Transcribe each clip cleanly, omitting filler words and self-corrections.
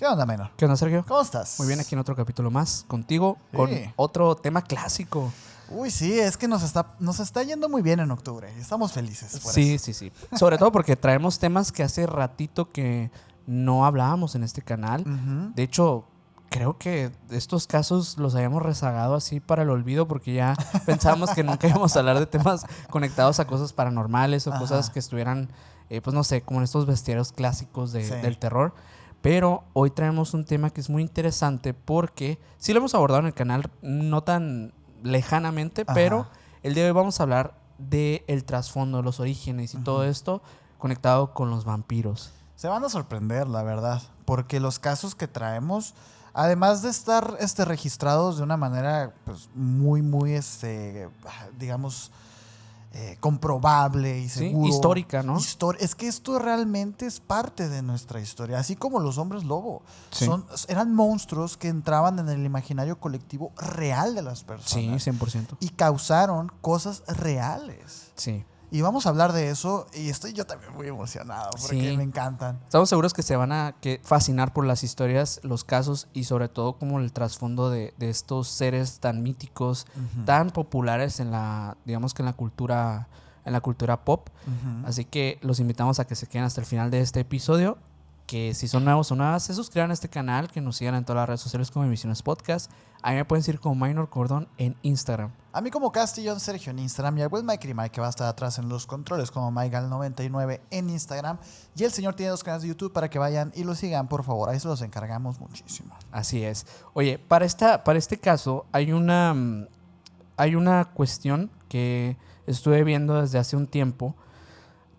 onda, Menor? ¿Qué onda, Sergio? ¿Cómo estás? Muy bien, aquí en otro capítulo más contigo, con otro tema clásico. Uy, sí, es que nos está yendo muy bien en octubre y estamos felices por eso. Sí. Sobre todo porque traemos temas que hace ratito que no hablábamos en este canal. De hecho, creo que estos casos los habíamos rezagado así para el olvido porque ya pensábamos que nunca íbamos a hablar de temas conectados a cosas paranormales o cosas que estuvieran, pues no sé, como en estos bestiarios clásicos del terror. Pero hoy traemos un tema que es muy interesante porque sí lo hemos abordado en el canal, no tan lejanamente, pero el día de hoy vamos a hablar del trasfondo, los orígenes y todo esto conectado con los vampiros. Se van a sorprender, la verdad, porque los casos que traemos, además de estar registrados de una manera pues, muy, digamos, comprobable y seguro. Sí, histórica, ¿no? Es que esto realmente es parte de nuestra historia, así como los hombres lobo. Sí. Eran monstruos que entraban en el imaginario colectivo real de las personas. Sí, 100%. Y causaron cosas reales. Sí. Y vamos a hablar de eso y estoy yo también muy emocionado porque me encantan. Estamos seguros que se van a fascinar por las historias, los casos y sobre todo como el trasfondo de estos seres tan míticos, tan populares en digamos que en la cultura pop. Así que los invitamos a que se queden hasta el final de este episodio, que si son nuevos o nuevas, se suscriban a este canal, que nos sigan en todas las redes sociales como Emisiones Podcast. A mí me pueden seguir como Minor Cordón en Instagram. A mí como Castillón Sergio en Instagram y a Will Mike Mike, que va a estar atrás en los controles como MyGal99 en Instagram. Y el señor tiene 2 canales de YouTube para que vayan y lo sigan, por favor. Ahí se los encargamos muchísimo. Así es. Oye, para este caso hay una cuestión que estuve viendo desde hace un tiempo.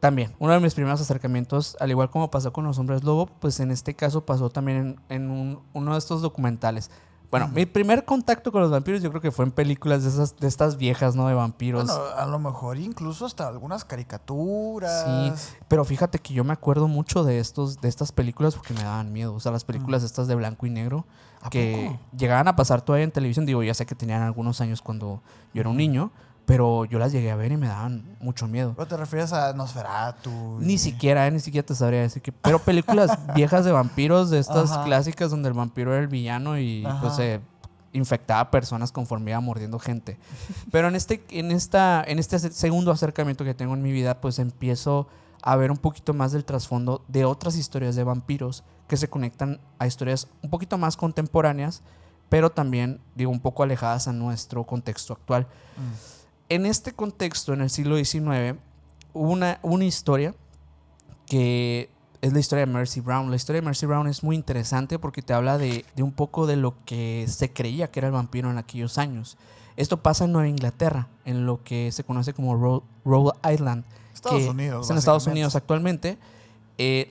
También, uno de mis primeros acercamientos, al igual como pasó con los hombres lobo, pues en este caso pasó también en uno de estos documentales. Bueno, mi primer contacto con los vampiros yo creo que fue en películas de estas viejas, ¿no? De vampiros. Bueno, a lo mejor incluso hasta algunas caricaturas. Sí, pero fíjate que yo me acuerdo mucho de estas películas porque me daban miedo. O sea, las películas estas de blanco y negro que llegaban a pasar todavía en televisión. Digo, ya sé que tenían algunos años cuando yo era un niño, pero yo las llegué a ver y me daban mucho miedo. ¿Pero te refieres a Nosferatu? Ni siquiera te sabría decir que... Pero películas viejas de vampiros, de estas clásicas donde el vampiro era el villano y pues infectaba a personas conforme iba mordiendo gente. Pero en este segundo acercamiento que tengo en mi vida, pues empiezo a ver un poquito más del trasfondo de otras historias de vampiros que se conectan a historias un poquito más contemporáneas, pero también, digo, un poco alejadas a nuestro contexto actual. En este contexto, en el siglo XIX, hubo una historia que es la historia de Mercy Brown. La historia de Mercy Brown es muy interesante porque te habla de un poco de lo que se creía que era el vampiro en aquellos años. Esto pasa en Nueva Inglaterra, en lo que se conoce como Rhode Island. Estados Unidos, es en Estados Unidos actualmente.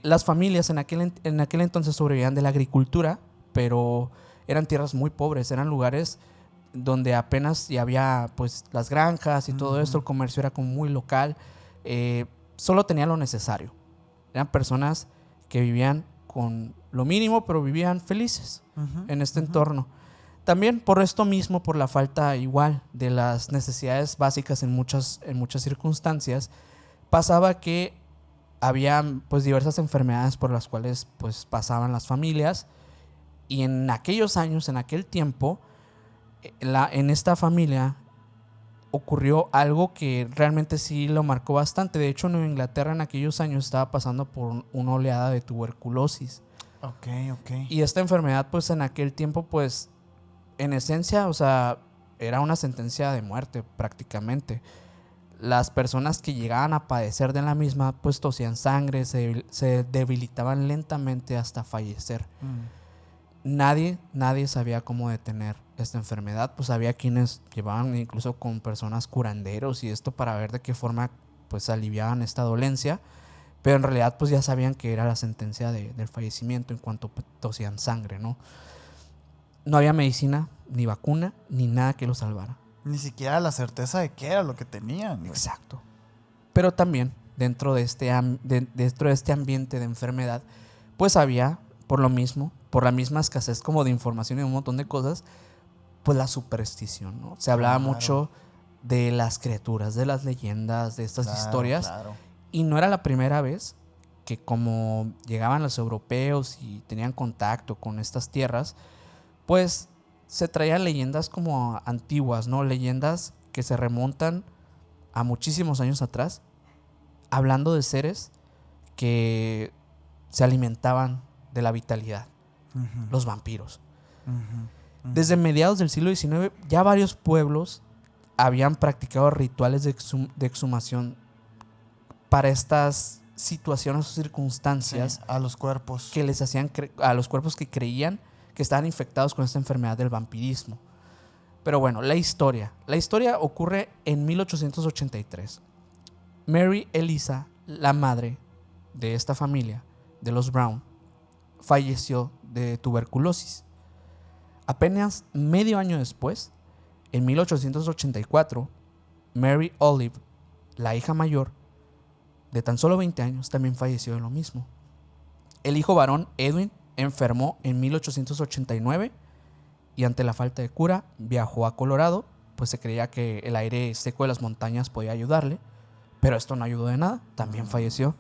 Las familias en aquel entonces sobrevivían de la agricultura, pero eran tierras muy pobres, eran lugares donde apenas ya había pues las granjas y todo esto, el comercio era como muy local, solo tenía lo necesario. Eran personas que vivían con lo mínimo, pero vivían felices en este entorno. También por esto mismo, por la falta igual de las necesidades básicas en muchas circunstancias, pasaba que había pues diversas enfermedades por las cuales pues pasaban las familias, y en aquellos años, en aquel tiempo, en esta familia ocurrió algo que realmente sí lo marcó bastante. De hecho, Nueva Inglaterra en aquellos años estaba pasando por una oleada de tuberculosis. Ok. Y esta enfermedad, pues en aquel tiempo, pues en esencia, o sea, era una sentencia de muerte prácticamente. Las personas que llegaban a padecer de la misma, pues tosían sangre, se debilitaban lentamente hasta fallecer. Nadie sabía cómo detener esta enfermedad. Pues había quienes llevaban incluso con personas curanderos y esto para ver de qué forma pues aliviaban esta dolencia, pero en realidad pues ya sabían que era la sentencia del fallecimiento en cuanto tosían sangre, ¿no? No había medicina, ni vacuna, ni nada que lo salvara. Ni siquiera la certeza de qué era lo que tenían. Exacto. Pero también dentro de este ambiente de enfermedad, pues había, por lo mismo, por la misma escasez como de información y un montón de cosas, pues la superstición, ¿no? Se hablaba mucho de las criaturas, de las leyendas, de estas historias. Y no era la primera vez que como llegaban los europeos y tenían contacto con estas tierras, pues se traían leyendas como antiguas, ¿no? Leyendas que se remontan a muchísimos años atrás, hablando de seres que se alimentaban de la vitalidad, los vampiros. Desde mediados del siglo XIX, ya varios pueblos habían practicado rituales de exhumación para estas situaciones o circunstancias, Sí, a los cuerpos. que les hacían a los cuerpos que creían que estaban infectados con esta enfermedad del vampirismo. Pero bueno, la historia ocurre en 1883. Mary Eliza, la madre de esta familia, de los Brown, falleció de tuberculosis. Apenas medio año después, en 1884, Mary Olive, la hija mayor, de tan solo 20 años, también falleció de lo mismo. El hijo varón, Edwin, enfermó en 1889 y ante la falta de cura viajó a Colorado, pues se creía que el aire seco de las montañas podía ayudarle, pero esto no ayudó de nada, también falleció.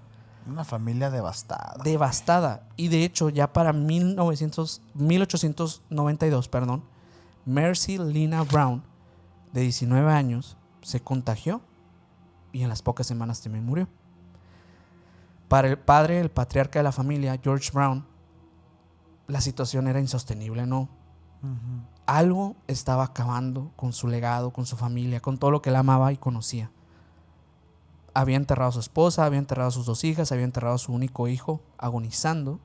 Una familia devastada. Devastada. Y de hecho, ya para 1892, Mercy Lina Brown, de 19 años, se contagió y en las pocas semanas también murió. Para el padre, el patriarca de la familia, George Brown, la situación era insostenible, ¿no? Algo estaba acabando con su legado, con su familia, con todo lo que él amaba y conocía. Había enterrado a su esposa, había enterrado a sus 2 hijas, había enterrado a su único hijo, agonizando.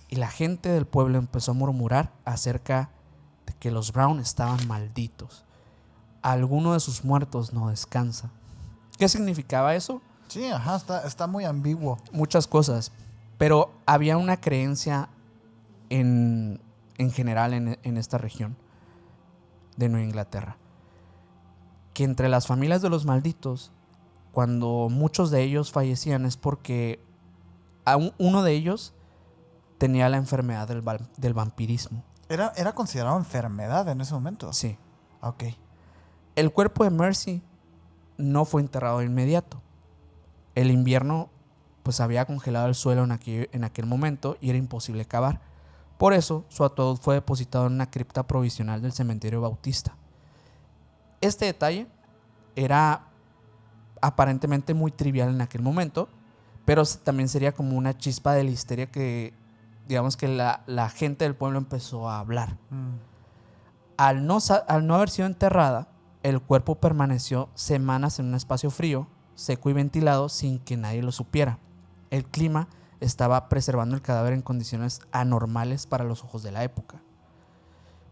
Y la gente del pueblo empezó a murmurar acerca de que los Brown estaban malditos. Alguno de sus muertos no descansa. ¿Qué significaba eso? Sí, está muy ambiguo. Muchas cosas. Pero había una creencia en general en esta región de Nueva Inglaterra, que entre las familias de los malditos, cuando muchos de ellos fallecían, es porque uno de ellos tenía la enfermedad del vampirismo. ¿Era considerado enfermedad en ese momento? Sí. Ok. El cuerpo de Mercy no fue enterrado de inmediato. El invierno pues había congelado el suelo en aquel momento y era imposible cavar. Por eso su ataúd fue depositado en una cripta provisional del cementerio Bautista. Este detalle era aparentemente muy trivial en aquel momento, pero también sería como una chispa de la histeria que, digamos, que la gente del pueblo empezó a hablar. Al no haber sido enterrada, el cuerpo permaneció semanas en un espacio frío, seco y ventilado sin que nadie lo supiera. El clima estaba preservando el cadáver en condiciones anormales para los ojos de la época.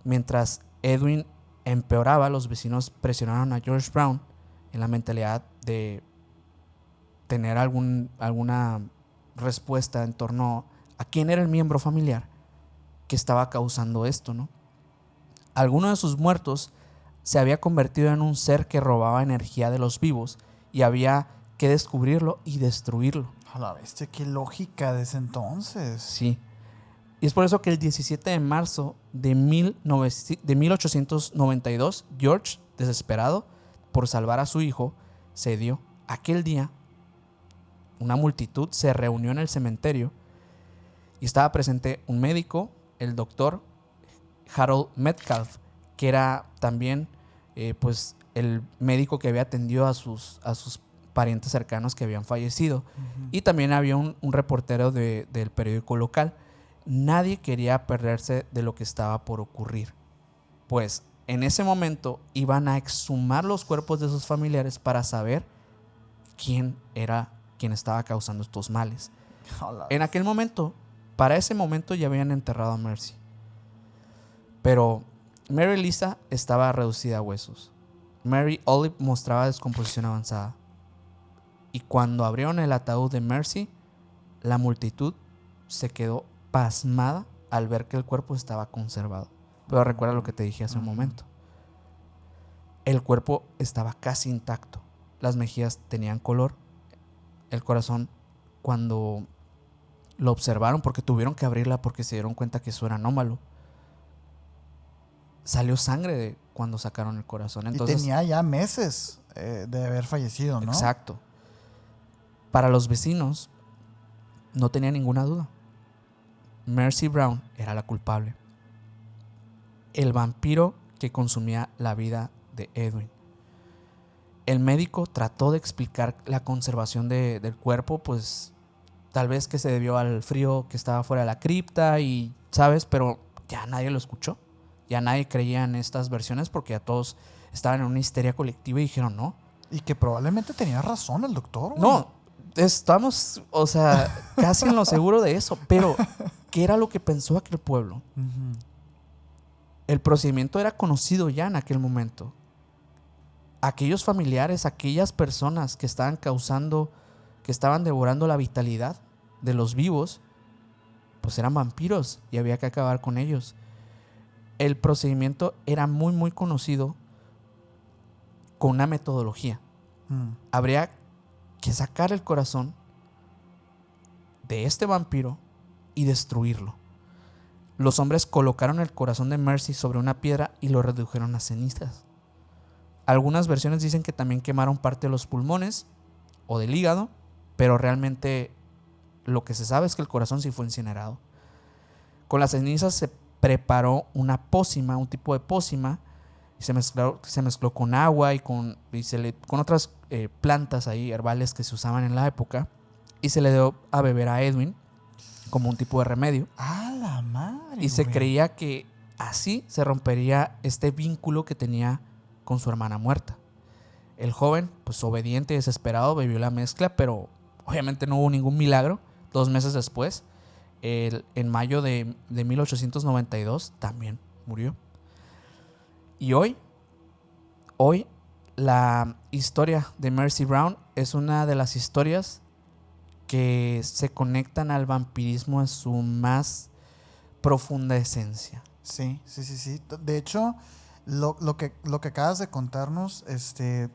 Mientras Edwin empeoraba, los vecinos presionaron a George Brown en la mentalidad de tener alguna respuesta en torno a quién era el miembro familiar que estaba causando esto, ¿no? Alguno de sus muertos se había convertido en un ser que robaba energía de los vivos y había que descubrirlo y destruirlo. A la bestia, qué lógica de ese entonces. Sí. Y es por eso que el 17 de marzo de 1892, George, desesperado por salvar a su hijo, cedió. Aquel día, una multitud se reunió en el cementerio y estaba presente un médico, el doctor Harold Metcalf, que era también pues el médico que había atendido a sus parientes cercanos que habían fallecido. Y también había un reportero del periódico local. Nadie quería perderse de lo que estaba por ocurrir, pues en ese momento iban a exhumar los cuerpos de sus familiares para saber quién era quien estaba causando estos males. En aquel momento, para ese momento ya habían enterrado a Mercy, pero Mary Lisa estaba reducida a huesos. Mary Olive mostraba descomposición avanzada. Y cuando abrieron el ataúd de Mercy, la multitud se quedó pasmada al ver que el cuerpo estaba conservado. Pero recuerda lo que te dije hace un momento. El cuerpo estaba casi intacto. Las mejillas tenían color. El corazón, cuando lo observaron, porque tuvieron que abrirla porque se dieron cuenta que eso era anómalo, salió sangre de cuando sacaron el corazón. Entonces, y tenía ya meses de haber fallecido, ¿no? Exacto. Para los vecinos, no tenía ninguna duda. Mercy Brown era la culpable. El vampiro que consumía la vida de Edwin. El médico trató de explicar la conservación del cuerpo, pues tal vez que se debió al frío que estaba fuera de la cripta y, ¿sabes? Pero ya nadie lo escuchó. Ya nadie creía en estas versiones porque ya todos estaban en una histeria colectiva y dijeron no. Y que probablemente tenía razón el doctor, güey. No, estamos, o sea, casi en lo seguro de eso. Pero, ¿qué era lo que pensó aquel pueblo? Ujú. El procedimiento era conocido ya en aquel momento. Aquellos familiares, aquellas personas que estaban causando, que estaban devorando la vitalidad de los vivos, pues eran vampiros y había que acabar con ellos. El procedimiento era muy, muy conocido con una metodología. Habría que sacar el corazón de este vampiro y destruirlo. Los hombres colocaron el corazón de Mercy sobre una piedra y lo redujeron a cenizas. Algunas versiones dicen que también quemaron parte de los pulmones o del hígado, pero realmente lo que se sabe es que el corazón sí fue incinerado. Con las cenizas se preparó una pócima, un tipo de pócima, y se mezcló con agua y con otras plantas ahí, herbales que se usaban en la época, y se le dio a beber a Edwin como un tipo de remedio. ¡Ah, la madre! Y se güey. creía que así se rompería este vínculo que tenía con su hermana muerta. El joven, pues obediente y desesperado, bebió la mezcla, pero obviamente no hubo ningún milagro. 2 meses después, en mayo de 1892, también murió. Y hoy la historia de Mercy Brown es una de las historias que se conectan al vampirismo en su más profunda esencia. Sí. De hecho, lo que acabas de contarnos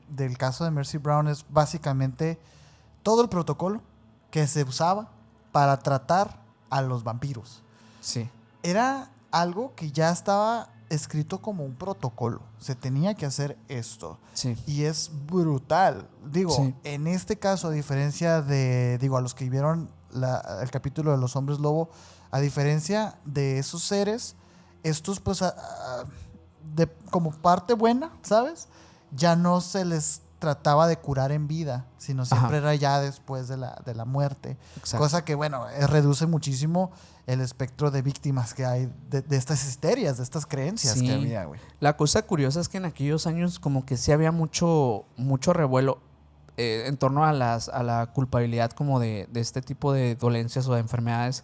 del caso de Mercy Brown es básicamente todo el protocolo que se usaba para tratar a los vampiros. Sí. Era algo que ya estaba escrito como un protocolo. Se tenía que hacer esto. Sí. Y es brutal. Digo, Sí. en este caso, a diferencia de, a los que vieron el capítulo de los hombres lobo, a diferencia de esos seres, estos pues como parte buena, ¿sabes? Ya no se les trataba de curar en vida, sino siempre era ya después de la muerte. Exacto. Cosa que, bueno, reduce muchísimo el espectro de víctimas que hay de estas histerias, de estas creencias Sí. que había, güey. La cosa curiosa es que en aquellos años como que sí había mucho revuelo en torno a la culpabilidad como de este tipo de dolencias o de enfermedades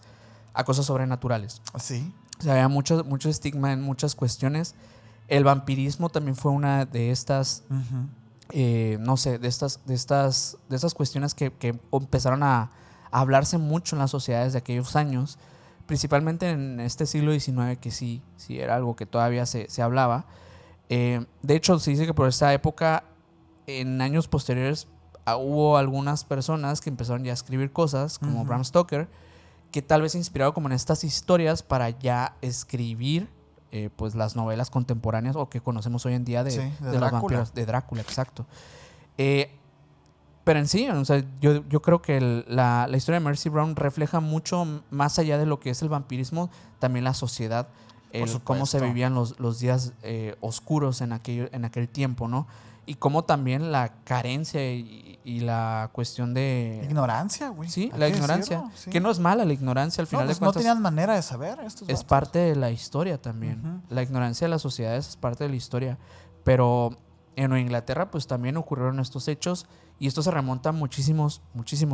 a cosas sobrenaturales. Sí. O sea, había mucho estigma en muchas cuestiones. El vampirismo también fue una de estas, no sé, de estas cuestiones que empezaron a hablarse mucho en las sociedades de aquellos años, principalmente en este siglo XIX, que sí era algo que todavía se hablaba. De hecho, se dice que por esta época, en años posteriores, hubo algunas personas que empezaron ya a escribir cosas, como Bram Stoker, que tal vez inspirado como en estas historias para ya escribir pues las novelas contemporáneas o que conocemos hoy en día de los vampiros, de Drácula, exacto. Pero en sí, o sea, yo creo que la historia de Mercy Brown refleja mucho más allá de lo que es el vampirismo, también la sociedad, cómo se vivían los días oscuros en aquel tiempo, ¿no? Y cómo también la carencia y la cuestión de... Ignorancia, güey. Sí, Hay la que ignorancia. decirlo, sí. Que no es mala la ignorancia, al final pues de cuentas. no tenían manera de saber estos Es vatos. parte de la historia también. La ignorancia de las sociedades es parte de la historia. Pero en Nueva Inglaterra pues también ocurrieron estos hechos y esto se remonta muchísimos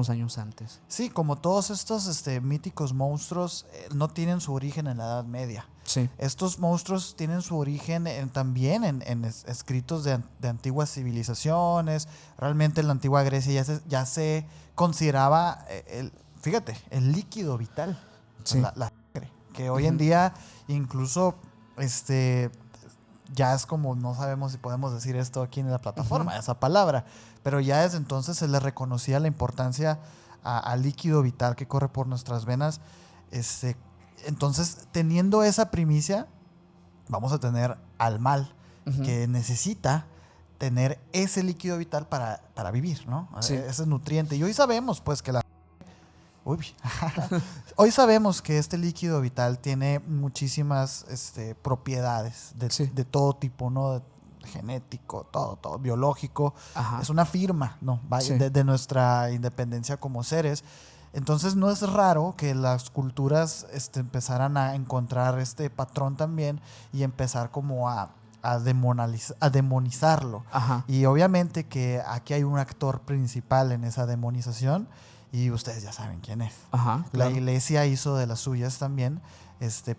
años antes. Sí, como todos estos míticos monstruos no tienen su origen en la Edad Media. Sí. Estos monstruos tienen su origen también en escritos de antiguas civilizaciones. Realmente en la antigua Grecia ya se consideraba, fíjate, el líquido vital, Sí. la sangre, que hoy en día incluso ya es como, no sabemos si podemos decir esto aquí en la plataforma, esa palabra, pero ya desde entonces se le reconocía la importancia al líquido vital que corre por nuestras venas. Entonces, teniendo esa primicia, vamos a tener al mal que necesita tener ese líquido vital para vivir, ¿no? Sí. Ese nutriente. Y hoy sabemos, pues, que Uy. Hoy sabemos que este líquido vital tiene muchísimas propiedades Sí. de todo tipo, ¿no? Genético, todo, biológico. Ajá. Es una firma, ¿no? Sí. De nuestra independencia como seres. Entonces no es raro que las culturas empezaran a encontrar este patrón también y empezar como a demonizarlo. Ajá. Y obviamente que aquí hay un actor principal en esa demonización y ustedes ya saben quién es. Ajá. La Claro. iglesia hizo de las suyas también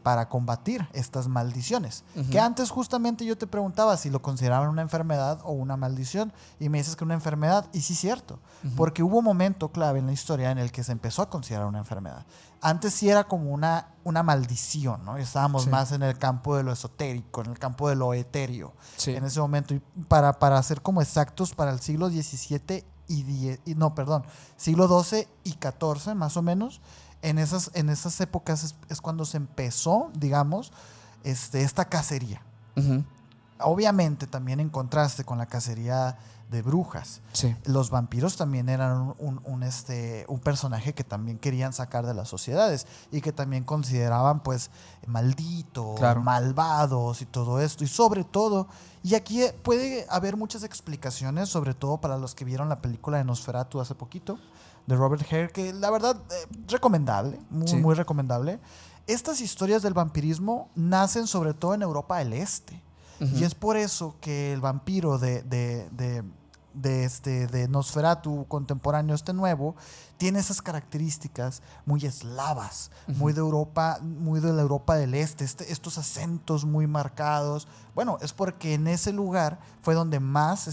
para combatir estas maldiciones. Ujú. Que antes justamente yo te preguntaba si lo consideraban una enfermedad o una maldición y me dices que una enfermedad y sí es cierto, Ujú. porque hubo un momento clave en la historia en el que se empezó a considerar una enfermedad. Antes sí era como una maldición, ¿no? Estábamos Sí. más en el campo de lo esotérico, en el campo de lo etéreo Sí. en ese momento. Y para ser como exactos, para el siglo XVII siglo XII y XIV más o menos, en esas épocas es cuando se empezó, digamos, esta cacería. Ujú. Obviamente también en contraste con la cacería de brujas. Sí. Los vampiros también eran un personaje que también querían sacar de las sociedades y que también consideraban pues malditos, Claro. malvados y todo esto. Y sobre todo, y aquí puede haber muchas explicaciones, sobre todo para los que vieron la película de Nosferatu hace poquito, de Robert Hare, que la verdad, recomendable, muy, Sí. muy recomendable. Estas historias del vampirismo nacen sobre todo en Europa del Este. Ujú. Y es por eso que el vampiro de Nosferatu contemporáneo, nuevo, tiene esas características muy eslavas, Ujú. muy de Europa, muy de la Europa del Este, estos acentos muy marcados. Bueno, es porque en ese lugar fue donde más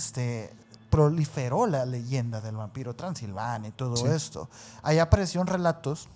proliferó la leyenda del vampiro Transilvania y todo Sí. esto. Ahí aparecieron relatos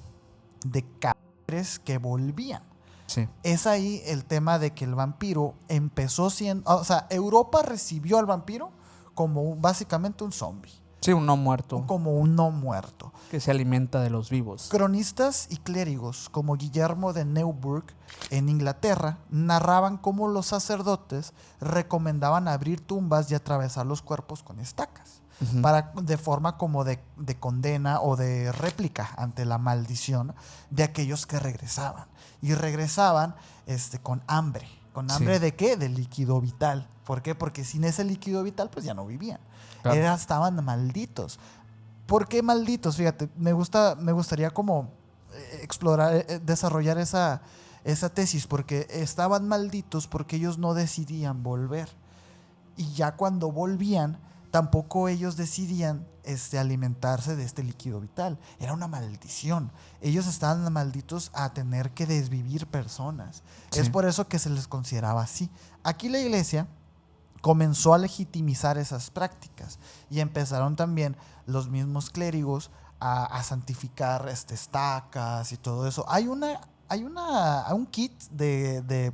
de cadáveres que volvían. Sí. Es ahí el tema de que el vampiro empezó siendo... O sea, Europa recibió al vampiro como básicamente un zombie, Sí, un no muerto como un no muerto. que se alimenta de los vivos. Cronistas y clérigos como Guillermo de Neuburg en Inglaterra narraban cómo los sacerdotes recomendaban abrir tumbas y atravesar los cuerpos con estacas. Ujú. De forma como de condena o de réplica ante la maldición de aquellos que regresaban. Y regresaban con hambre. ¿Con hambre Sí. de qué? De líquido vital. ¿Por qué? Porque sin ese líquido vital pues ya no vivían. Claro. Estaban malditos. ¿Por qué malditos? Fíjate, me gustaría como explorar, desarrollar esa tesis, porque estaban malditos porque ellos no decidían volver. Y ya cuando volvían, tampoco ellos decidían alimentarse de este líquido vital. Era una maldición. Ellos estaban malditos a tener que desvivir personas. Sí. Es por eso que se les consideraba así. Aquí la iglesia comenzó a legitimizar esas prácticas y empezaron también los mismos clérigos a santificar estacas y todo eso. Hay un kit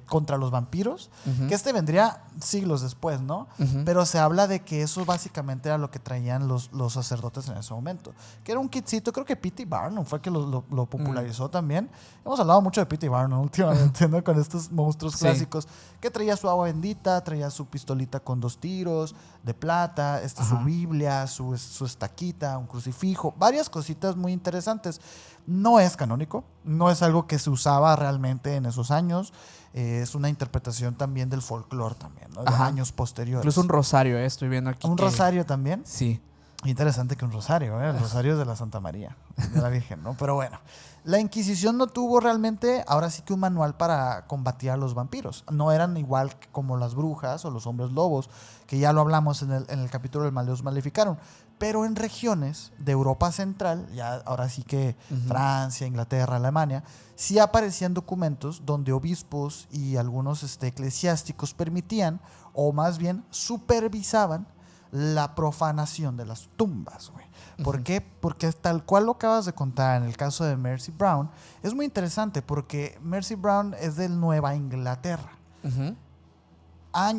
contra los vampiros, Ujú. que vendría siglos después, ¿no? Ujú. Pero se habla de que eso básicamente era lo que traían los sacerdotes en ese momento. Que era un kitcito, creo que P.T. Barnum fue el que lo popularizó también. Hemos hablado mucho de P.T. Barnum últimamente, ¿no? Con estos monstruos Sí. clásicos. Que traía su agua bendita, traía su pistolita con 2 tiros de plata, su Ajá. Biblia, su estaquita, un crucifijo, varias cositas muy interesantes. No es canónico, no es algo que se usaba realmente en esos años. Es una interpretación también del folclore también, ¿no? De Ajá. años posteriores. Incluso un rosario, estoy viendo aquí. ¿Un que- rosario también? Sí. Interesante que un rosario, ¿eh? El rosario es de la Santa María, de la Virgen, ¿no? Pero bueno, la Inquisición no tuvo realmente, ahora sí que un manual para combatir a los vampiros. No eran igual como las brujas o los hombres lobos, que ya lo hablamos en el capítulo del Maleus Maleficarum. Pero en regiones de Europa Central, ya ahora sí que Ujú. Francia, Inglaterra, Alemania, sí aparecían documentos donde obispos y algunos eclesiásticos permitían, o más bien supervisaban, la profanación de las tumbas, güey. ¿Por Ujú. qué? Porque tal cual lo acabas de contar en el caso de Mercy Brown, es muy interesante porque Mercy Brown es de Nueva Inglaterra. Ujú.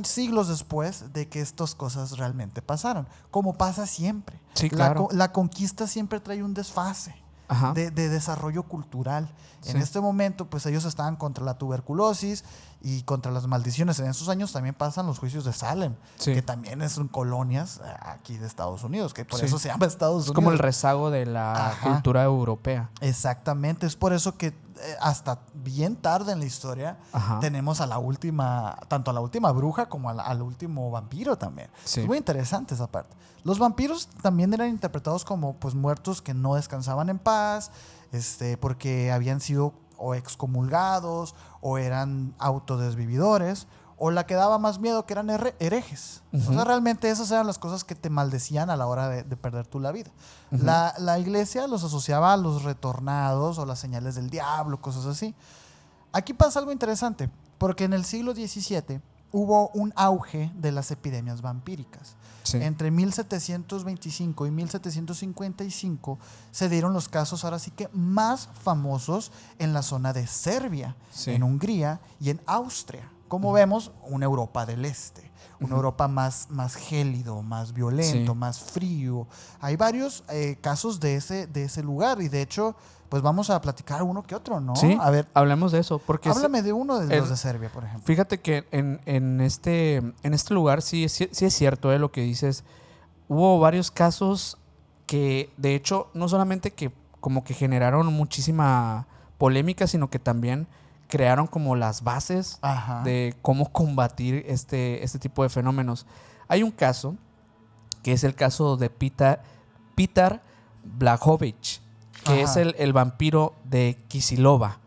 Siglos después de que estas cosas realmente pasaron, como pasa siempre. Sí, claro. La conquista siempre trae un desfase. Ajá. de desarrollo cultural. Sí. En este momento, pues ellos estaban contra la tuberculosis y contra las maldiciones. En esos años también pasan los juicios de Salem, Sí. que también son colonias aquí de Estados Unidos, que por Sí. eso se llama Estados Es Unidos. como el rezago de la Ajá. cultura europea. Exactamente, es por eso que hasta bien tarde en la historia Ajá. tenemos a la última, tanto a la última bruja como al último vampiro también. Sí. Es muy interesante esa parte. Los vampiros también eran interpretados como pues muertos que no descansaban en paz, porque habían sido o excomulgados o eran autodesvividores, o la que daba más miedo que eran herejes. Ujú. O sea, realmente esas eran las cosas que te maldecían a la hora de perder tú la vida. Ujú. La iglesia los asociaba a los retornados o las señales del diablo, cosas así. Aquí pasa algo interesante, porque en el siglo XVII hubo un auge de las epidemias vampíricas. Sí. Entre 1725 y 1755 se dieron los casos ahora sí que más famosos en la zona de Serbia, Sí. en Hungría y en Austria. Como vemos, una Europa del Este, una Europa más gélido, más violento, Sí. más frío. Hay varios casos de ese lugar y de hecho, pues vamos a platicar uno que otro, ¿no? Sí, A ver, hablemos de eso. Porque háblame de uno de el- los de Serbia, por ejemplo. fíjate que en este lugar sí es cierto lo que dices. Hubo varios casos que, de hecho, no solamente que como que generaron muchísima polémica, sino que también crearon como las bases Ajá. de cómo combatir este tipo de fenómenos. Hay un caso, que es el caso de Petar Blahovic, que Ajá. es el vampiro de Kisilova.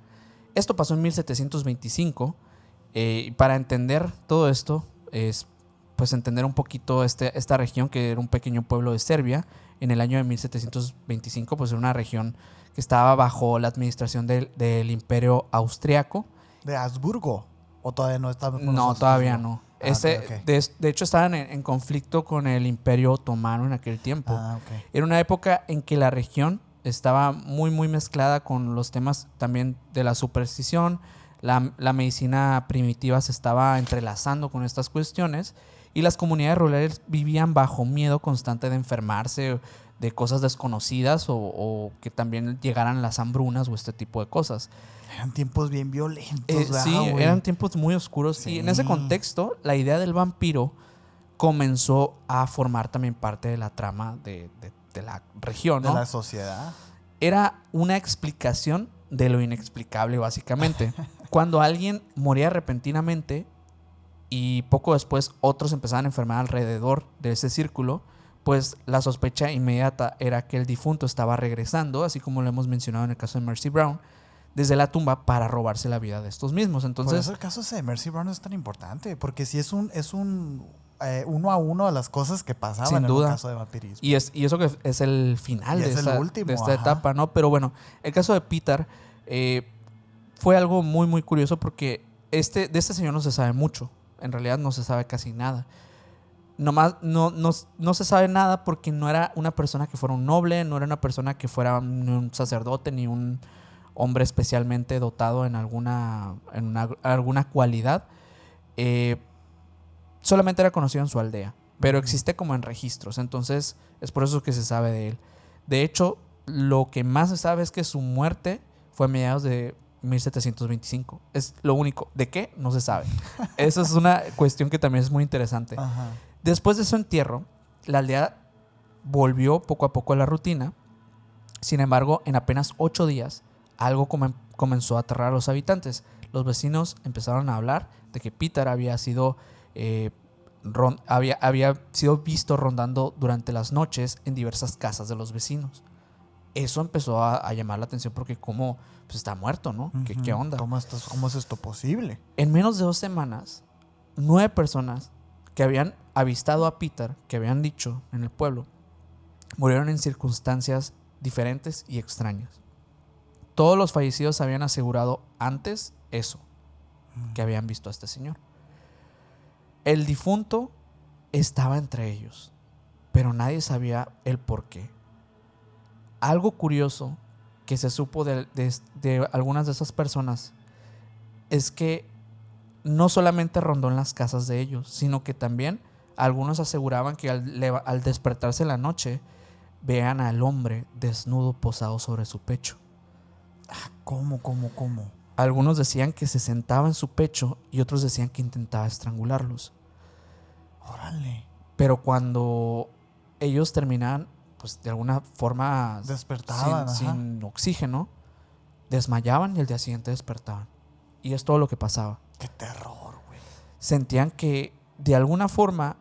Esto pasó en 1725. Y para entender todo esto, es pues entender un poquito esta región, que era un pequeño pueblo de Serbia. En el año de 1725, pues era una región que estaba bajo la administración del Imperio Austriaco. ¿De Habsburgo? ¿O todavía no está? No, todavía no. Ah, ok. De hecho, estaban en conflicto con el Imperio Otomano en aquel tiempo. Ah, ok. Era una época en que la región estaba muy, muy mezclada con los temas también de la superstición. La medicina primitiva se estaba entrelazando con estas cuestiones y las comunidades rurales vivían bajo miedo constante de enfermarse, de cosas desconocidas o que también llegaran las hambrunas o este tipo de cosas. Eran tiempos bien violentos, ¿verdad, Sí, güey? eran tiempos muy oscuros. Sí. Y en ese contexto, la idea del vampiro comenzó a formar también parte de la trama de la región, ¿no? De la sociedad. Era una explicación de lo inexplicable, básicamente. Cuando alguien moría repentinamente y poco después otros empezaban a enfermar alrededor de ese círculo, pues la sospecha inmediata era que el difunto estaba regresando, así como lo hemos mencionado en el caso de Mercy Brown, desde la tumba para robarse la vida de estos mismos. Por Entonces, eso el caso ese de Mercy Brown es tan importante, porque sí es un uno a uno de las cosas que pasaban Sin en duda. el caso de vampirismo. y eso que es el final Y de es el esta, último, de esta ajá. etapa, ¿no? Pero bueno, el caso de Peter fue algo muy, muy curioso porque de este señor no se sabe mucho. En realidad no se sabe casi nada. Nomás no se sabe nada porque no era una persona que fuera un noble, no era una persona que fuera ni un sacerdote, ni un hombre especialmente dotado en alguna cualidad. Solamente era conocido en su aldea, pero existe como en registros. Entonces es por eso que se sabe de él. De hecho, lo que más se sabe es que su muerte fue a mediados de 1725. Es lo único. ¿De qué? No se sabe. Esa es una cuestión que también es muy interesante. Ajá. Después de su entierro, la aldea volvió poco a poco a la rutina. Sin embargo, en apenas 8 días, algo comenzó a aterrar a los habitantes. Los vecinos empezaron a hablar de que Peter había sido visto rondando durante las noches en diversas casas de los vecinos. Eso empezó a llamar la atención porque como pues está muerto, ¿no? ¿Qué onda? ¿Cómo es esto posible? En menos de 2 semanas, 9 personas que habían avistado a Peter, que habían dicho en el pueblo, murieron en circunstancias diferentes y extrañas. Todos los fallecidos habían asegurado antes eso, que habían visto a este señor. El difunto estaba entre ellos, pero nadie sabía el por qué. Algo curioso que se supo de algunas de esas personas es que no solamente rondó en las casas de ellos, sino que también algunos aseguraban que al despertarse en la noche vean al hombre desnudo posado sobre su pecho. ¿Cómo? Algunos decían que se sentaba en su pecho y otros decían que intentaba estrangularlos. Órale. Pero cuando ellos terminaban, pues de alguna forma Despertaban, sin oxígeno, desmayaban y al día siguiente despertaban. Y es todo lo que pasaba. Qué terror, güey. Sentían que de alguna forma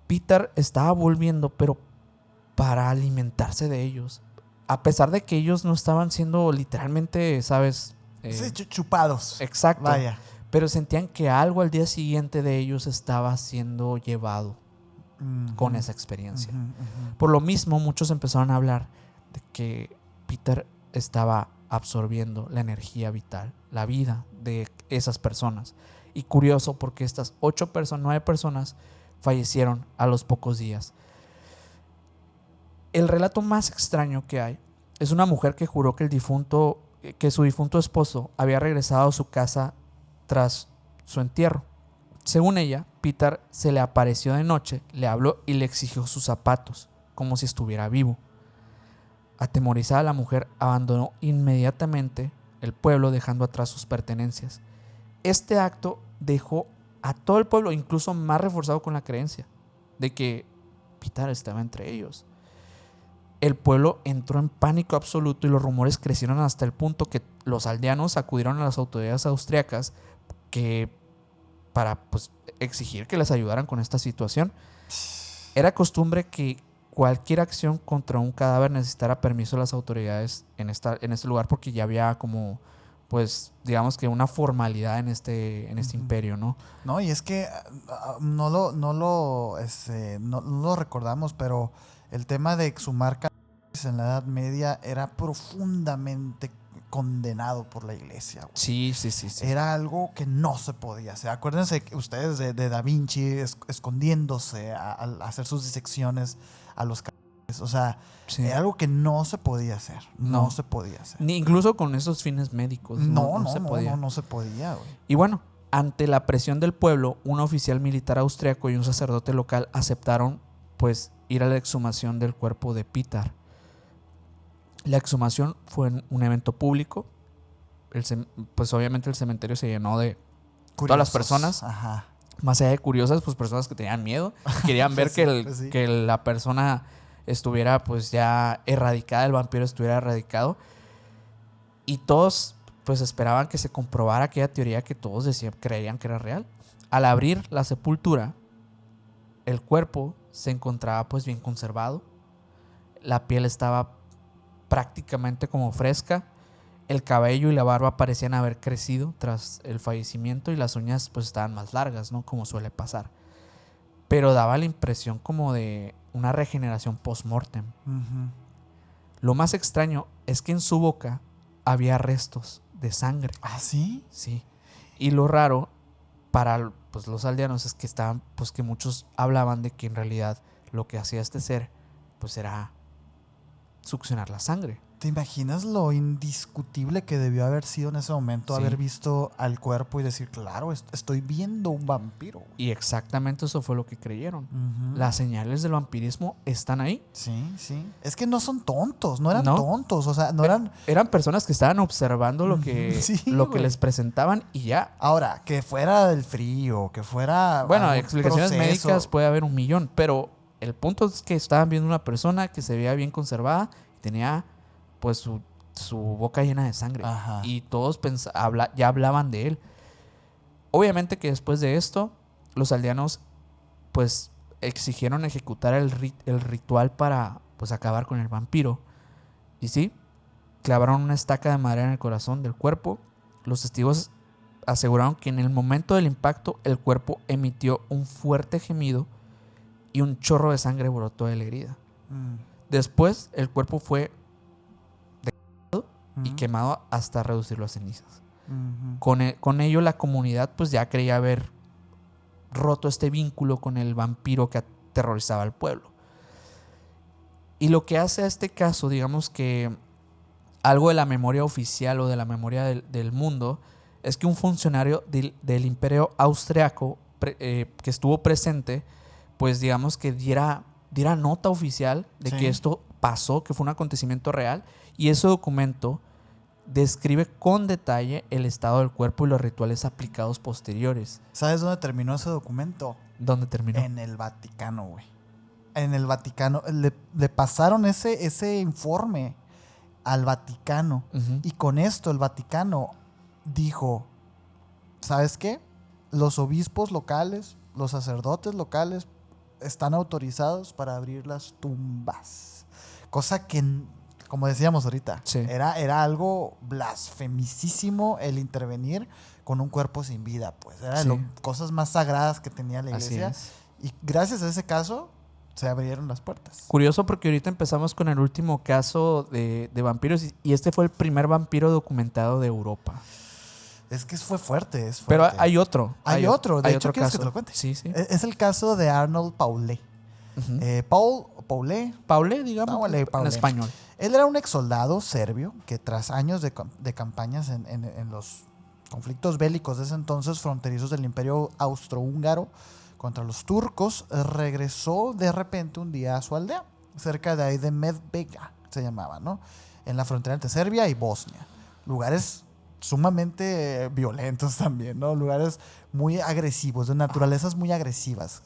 Peter estaba volviendo, pero para alimentarse de ellos. A pesar de que ellos no estaban siendo literalmente, ¿sabes? Sí, chupados. Exacto. Vaya. Pero sentían que algo al día siguiente de ellos estaba siendo llevado con esa experiencia. Por lo mismo, muchos empezaron a hablar de que Peter estaba absorbiendo la energía vital, la vida de esas personas. Y curioso porque estas 9 personas fallecieron a los pocos días. El relato más extraño que hay es una mujer que juró que su difunto esposo había regresado a su casa tras su entierro. Según ella, Peter se le apareció de noche, le habló y le exigió sus zapatos, como si estuviera vivo. Atemorizada, la mujer abandonó inmediatamente el pueblo, dejando atrás sus pertenencias. Este acto dejó a todo el pueblo incluso más reforzado con la creencia de que Peter estaba entre ellos. El pueblo entró en pánico absoluto y los rumores crecieron hasta el punto que los aldeanos acudieron a las autoridades austriacas para exigir que les ayudaran con esta situación. Era costumbre que cualquier acción contra un cadáver necesitara permiso de las autoridades en este lugar, porque ya había como, digamos que una formalidad en este imperio, ¿no? No, y es que no lo recordamos, pero el tema de exhumar cadáveres en la Edad Media era profundamente condenado por la iglesia, güey. Sí. Era algo que no se podía hacer. Acuérdense que ustedes de Da Vinci escondiéndose al hacer sus disecciones a los cadáveres. O sea, sí. Era algo que no se podía hacer. No se podía hacer. Ni incluso con esos fines médicos. No se podía. No se podía, güey. Y bueno, ante la presión del pueblo, un oficial militar austriaco y un sacerdote local aceptaron ir a la exhumación del cuerpo de Peter. La exhumación fue un evento público. Obviamente el cementerio se llenó de curiosos, todas las personas. Ajá. Más allá de curiosas, personas que tenían miedo. Querían ver que la persona estuviera ya erradicada, el vampiro estuviera erradicado. Y todos esperaban que se comprobara aquella teoría que todos creían que era real. Al abrir la sepultura, el cuerpo se encontraba bien conservado. La piel estaba prácticamente como fresca. El cabello y la barba parecían haber crecido tras el fallecimiento y las uñas estaban más largas, ¿no? Como suele pasar. Pero daba la impresión como de una regeneración post-mortem. Lo más extraño es que en su boca había restos de sangre. ¿Ah, sí? Sí. Y lo raro para los aldeanos es que estaban, que muchos hablaban de que en realidad lo que hacía este ser era succionar la sangre. ¿Te imaginas lo indiscutible que debió haber sido en ese momento? Sí. Haber visto al cuerpo y decir, claro, estoy viendo un vampiro. Y exactamente eso fue lo que creyeron. Las señales del vampirismo están ahí. Sí. Es que no son tontos, no eran tontos. O sea, no eran... Eran personas que estaban observando lo que les presentaban y ya. Ahora, que fuera del frío, que fuera... Bueno, explicaciones médicas puede haber 1,000,000, pero el punto es que estaban viendo una persona que se veía bien conservada, tenía su boca llena de sangre. Ajá. Y todos ya hablaban de él. Obviamente que después de esto, los aldeanos exigieron ejecutar el ritual para acabar con el vampiro. Y sí, clavaron una estaca de madera en el corazón del cuerpo. Los testigos aseguraron que en el momento del impacto el cuerpo emitió un fuerte gemido y un chorro de sangre brotó de la herida. Después el cuerpo fue y quemado hasta reducirlo a cenizas. Con ello la comunidad ya creía haber roto este vínculo con el vampiro que aterrorizaba al pueblo. Y lo que hace a este caso, digamos que algo de la memoria oficial o de la memoria del mundo, es que un funcionario del imperio austriaco que estuvo presente, digamos que diera diera nota oficial de Sí. que esto pasó, que fue un acontecimiento real. Y ese documento describe con detalle el estado del cuerpo y los rituales aplicados posteriores. ¿Sabes dónde terminó ese documento? ¿Dónde terminó? En el Vaticano, güey. En el Vaticano. Le pasaron ese informe al Vaticano. Ujú. Y con esto el Vaticano dijo, ¿sabes qué? Los obispos locales, los sacerdotes locales están autorizados para abrir las tumbas. Cosa que, como decíamos ahorita, Sí. era algo blasfemicísimo el intervenir con un cuerpo sin vida. Pues era de Sí. las cosas más sagradas que tenía la Así iglesia. es. Y gracias a ese caso se abrieron las puertas. Curioso porque ahorita empezamos con el último caso de vampiros y este fue el primer vampiro documentado de Europa. Es que fue fuerte, es Pero fuerte. hay otro. Hay otro, de hay hecho, otro ¿quieres que caso. te lo cuente? Sí, sí. Es el caso de Arnold Paulet. Ujú. Paulet, Paulé, digamos, Paulé. en español. Él era un ex soldado serbio que tras años de campañas en los conflictos bélicos de ese entonces fronterizos del Imperio Austrohúngaro contra los turcos, regresó de repente un día a su aldea, cerca de ahí de Medvega, se llamaba, ¿no? En la frontera entre Serbia y Bosnia. Lugares sumamente violentos también, ¿no? Lugares muy agresivos, de naturalezas muy agresivas.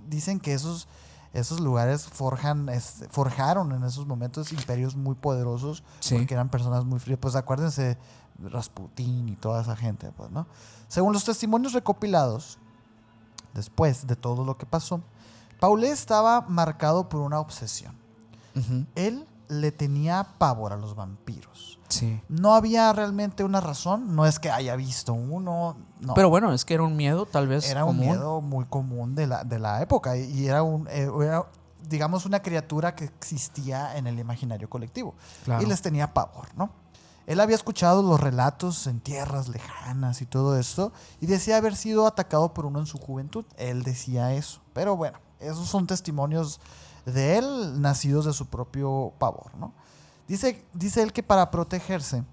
Dicen que esos lugares forjaron en esos momentos imperios muy poderosos, Sí. porque eran personas muy frías. Pues acuérdense Rasputín y toda esa gente, pues, ¿no? Según los testimonios recopilados, después de todo lo que pasó, Paulet estaba marcado por una obsesión. Ujú. Él le tenía pavor a los vampiros. Sí. No había realmente una razón, no es que haya visto uno, no. Pero bueno, es que era un miedo tal vez Era un común. miedo muy común de la época y era digamos, una criatura que existía en el imaginario colectivo. Claro. Y les tenía pavor, ¿no? Él había escuchado los relatos en tierras lejanas y todo esto y decía haber sido atacado por uno en su juventud. Él decía eso. Pero bueno, esos son testimonios de él nacidos de su propio pavor, ¿no? Dice él que para protegerse,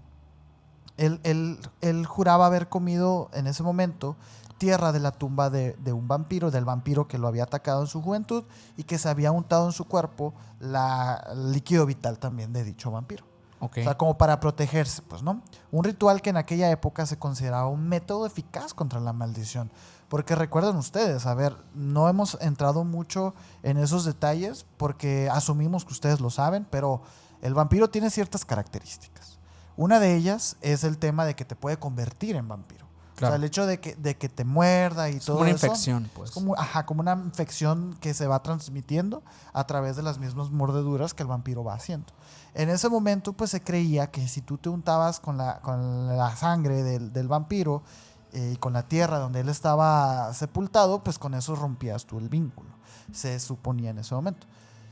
él juraba haber comido en ese momento tierra de la tumba de un vampiro, del vampiro que lo había atacado en su juventud y que se había untado en su cuerpo el líquido vital también de dicho vampiro. Ok. O sea, como para protegerse, pues, ¿no? Un ritual que en aquella época se consideraba un método eficaz contra la maldición. Porque recuerden ustedes, a ver, no hemos entrado mucho en esos detalles porque asumimos que ustedes lo saben, pero el vampiro tiene ciertas características. Una de ellas es el tema de que te puede convertir en vampiro. Claro. O sea, el hecho de que te muerda y Es todo como una eso. infección, pues. Es como una infección que se va transmitiendo a través de las mismas mordeduras que el vampiro va haciendo. En ese momento, pues se creía que si tú te untabas con la sangre del vampiro y con la tierra donde él estaba sepultado, pues con eso rompías tú el vínculo. Se suponía en ese momento.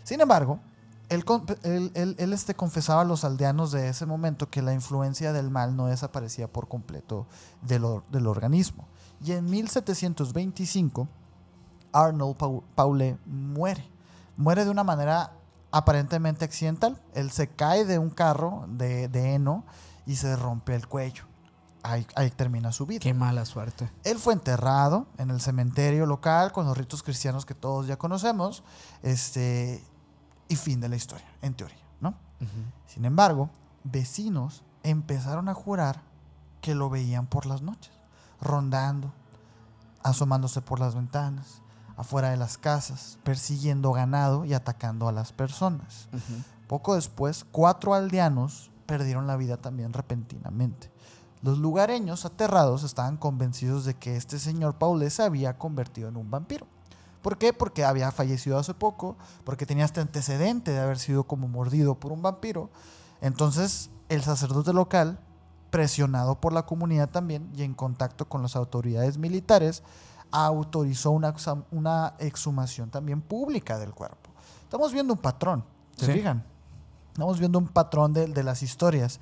Sin embargo, él confesaba a los aldeanos de ese momento que la influencia del mal no desaparecía por completo del organismo. Y en 1725, Arnold Paulet muere. Muere de una manera aparentemente accidental. Él se cae de un carro de heno y se rompe el cuello. Ahí termina su vida. Qué mala suerte. Él fue enterrado en el cementerio local con los ritos cristianos que todos ya conocemos. Y fin de la historia, en teoría, ¿no? Ujú. Sin embargo, vecinos empezaron a jurar que lo veían por las noches, rondando, asomándose por las ventanas, afuera de las casas, persiguiendo ganado y atacando a las personas. Ujú. Poco después, 4 aldeanos perdieron la vida también repentinamente. Los lugareños, aterrados, estaban convencidos de que este señor Paulet se había convertido en un vampiro. ¿Por qué? Porque había fallecido hace poco, porque tenía este antecedente de haber sido como mordido por un vampiro. Entonces, el sacerdote local, presionado por la comunidad también y en contacto con las autoridades militares, autorizó una exhumación también pública del cuerpo. Estamos viendo un patrón, ¿se Sí. fijan? Estamos viendo un patrón de las historias.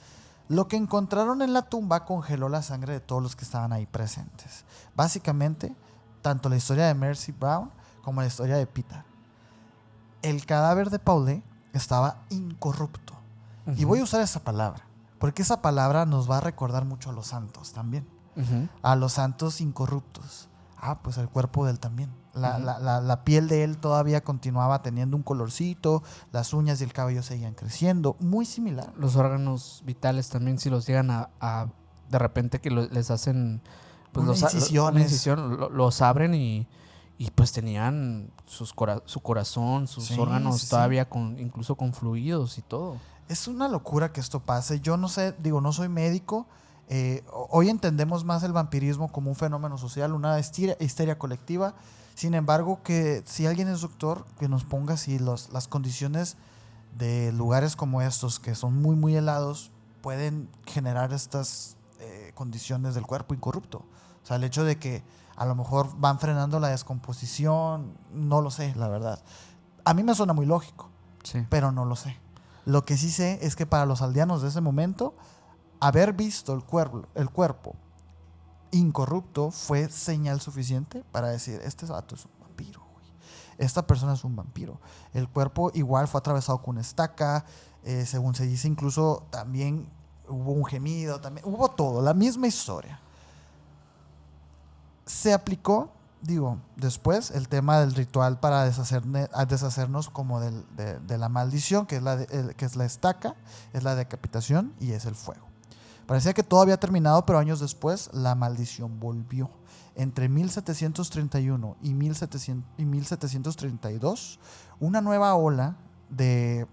Lo que encontraron en la tumba congeló la sangre de todos los que estaban ahí presentes. Básicamente, tanto la historia de Mercy Brown como la historia de Peter. El cadáver de Paulet estaba incorrupto. Y Ujú. voy a usar esa palabra, porque esa palabra nos va a recordar mucho a los santos también. Ujú. A los santos incorruptos, pues el cuerpo de él también. Ujú. La piel de él todavía continuaba teniendo un colorcito, las uñas y el cabello seguían creciendo, muy similar. Los órganos vitales también, si los llegan de repente que les hacen pues Una incisión, una incisión, los abren y pues tenían su corazón, sus Sí, órganos sí, sí. todavía incluso con fluidos y todo. Es una locura que esto pase. Yo no sé, digo, no soy médico. Hoy entendemos más el vampirismo como un fenómeno social, una histeria colectiva. Sin embargo, que si alguien es doctor, que nos ponga si las condiciones de lugares como estos, que son muy, muy helados, pueden generar estas condiciones del cuerpo incorrupto. O sea, el hecho de que a lo mejor van frenando la descomposición, no lo sé, la verdad. A mí me suena muy lógico, Sí. pero no lo sé. Lo que sí sé es que para los aldeanos de ese momento, haber visto el cuerpo incorrupto fue señal suficiente para decir, este vato es un vampiro, güey. Esta persona es un vampiro. El cuerpo igual fue atravesado con una estaca, según se dice, incluso también hubo un gemido, también hubo todo, la misma historia. Se aplicó, digo, después el tema del ritual para deshacernos como de la maldición, que es la estaca, es la decapitación y es el fuego. Parecía que todo había terminado, pero años después la maldición volvió. Entre 1731 y 1732, una nueva ola de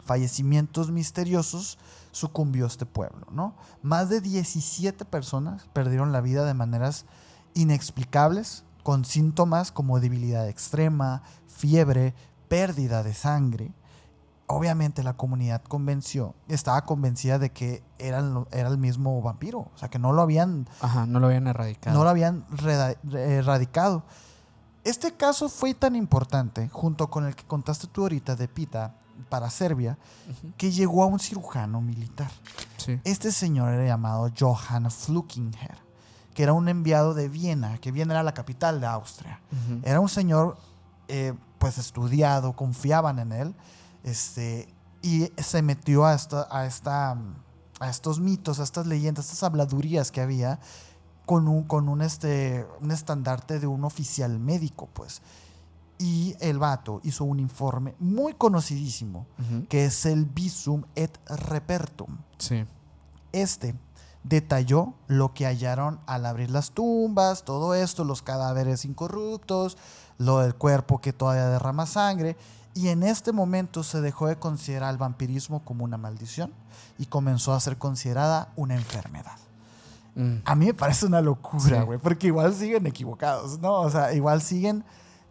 fallecimientos misteriosos sucumbió a este pueblo, ¿no? Más de 17 personas perdieron la vida de maneras inexplicables, con síntomas como debilidad extrema, fiebre, pérdida de sangre. Obviamente la comunidad estaba convencida de que era el mismo vampiro, o sea, que no lo habían Ajá, no lo habían erradicado. erradicado. Este caso fue tan importante, junto con el que contaste tú ahorita de Pita para Serbia, Ujú. que llegó a un cirujano militar. Sí. Este señor era llamado Johann Flukinger, que era un enviado de Viena, que Viena era la capital de Austria. Ujú. Era un señor pues estudiado, confiaban en él, y se metió a estos mitos, a estas leyendas, a estas habladurías que había con un estandarte de un oficial médico, pues. Y el vato hizo un informe muy conocidísimo, Ujú. que es el Visum et Repertum. Sí. Este detalló lo que hallaron al abrir las tumbas, todo esto, los cadáveres incorruptos, lo del cuerpo que todavía derrama sangre. Y en este momento se dejó de considerar el vampirismo como una maldición y comenzó a ser considerada una enfermedad. Mm. A mí me parece una locura, Sí. güey, porque igual siguen equivocados, ¿no? O sea, igual siguen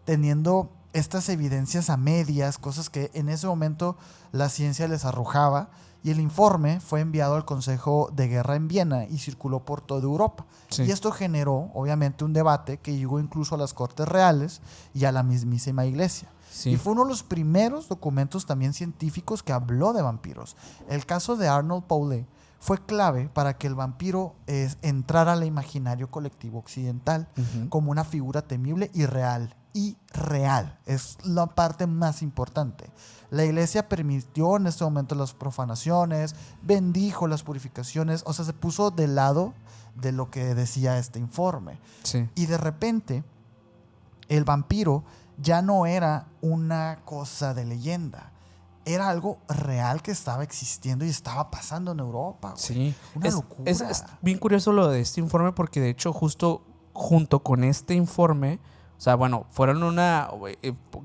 teniendo estas evidencias a medias, cosas que en ese momento la ciencia les arrojaba, y el informe fue enviado al Consejo de Guerra en Viena y circuló por toda Europa. Sí. Y esto generó, obviamente, un debate que llegó incluso a las Cortes Reales y a la mismísima Iglesia. Sí. Y fue uno de los primeros documentos también científicos que habló de vampiros. El caso de Arnold Paulet fue clave para que el vampiro entrara al imaginario colectivo occidental Ujú. como una figura temible y real. Y real, es la parte más importante. La iglesia permitió en este momento las profanaciones, bendijo las purificaciones, o sea, se puso del lado de lo que decía este informe. Sí. Y de repente, el vampiro ya no era una cosa de leyenda. Era algo real que estaba existiendo y estaba pasando en Europa, güey. Sí. Una locura. Es bien curioso lo de este informe porque de hecho justo junto con este informe, o sea, bueno,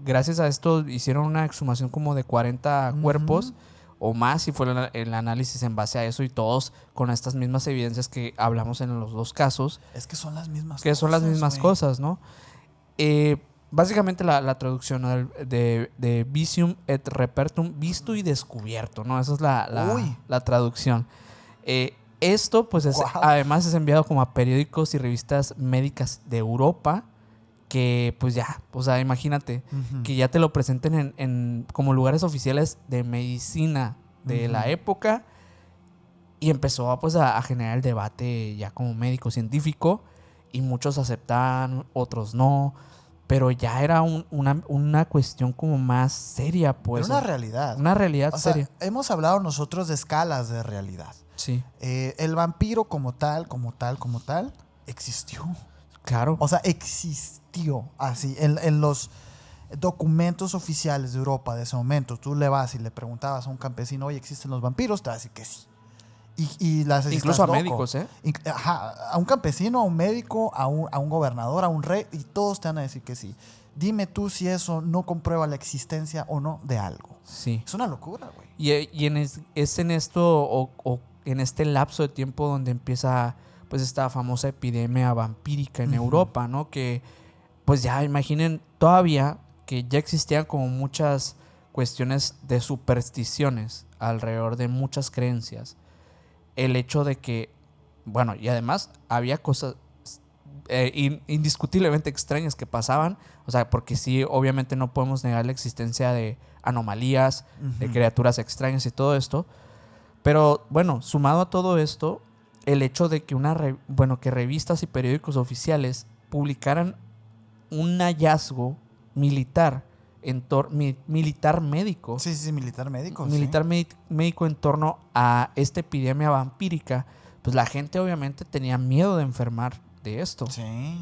gracias a esto hicieron una exhumación como de 40 Ujú. cuerpos o más y fue el análisis en base a eso y todos con estas mismas evidencias que hablamos en los dos casos, Es que son las mismas que cosas. son las mismas güey. cosas, ¿no? Básicamente la traducción, ¿no? de Visium et Repertum, visto y descubierto, ¿no? Esa es Uy. la traducción. Esto, pues, Wow. además es enviado como a periódicos y revistas médicas de Europa, que, pues ya, o sea, imagínate, Ujú. que ya te lo presenten como lugares oficiales de medicina de la Ujú. época, y empezó, pues, a generar el debate ya como médico-científico, y muchos aceptaban, otros no. Pero ya era una cuestión como más seria, pues. Era una realidad. Una realidad O sea, seria. hemos hablado nosotros de escalas de realidad. Sí. El vampiro como tal, existió. Claro. O sea, existió así. En los documentos oficiales de Europa de ese momento, tú le vas y le preguntabas a un campesino, oye, ¿existen los vampiros? Te va a decir que sí. Y las Incluso a estás loco. médicos, ¿eh? Ajá, a un campesino, a un médico, a un gobernador, a un rey, y todos te van a decir que sí. Dime tú si eso no comprueba la existencia o no de algo. Sí. Es una locura, güey. Y es en esto o en este lapso de tiempo donde empieza pues esta famosa epidemia vampírica en Europa, ¿no? Que pues ya imaginen todavía que ya existían como muchas cuestiones de supersticiones alrededor de muchas creencias. El hecho de que, bueno, y además había cosas indiscutiblemente extrañas que pasaban, o sea, porque sí, obviamente no podemos negar la existencia de anomalías, de criaturas extrañas y todo esto, pero bueno, sumado a todo esto, el hecho de que que revistas y periódicos oficiales publicaran un hallazgo militar militar médico. Sí, militar médico. Militar sí. médico en torno a esta epidemia vampírica, pues la gente obviamente tenía miedo de enfermar de esto.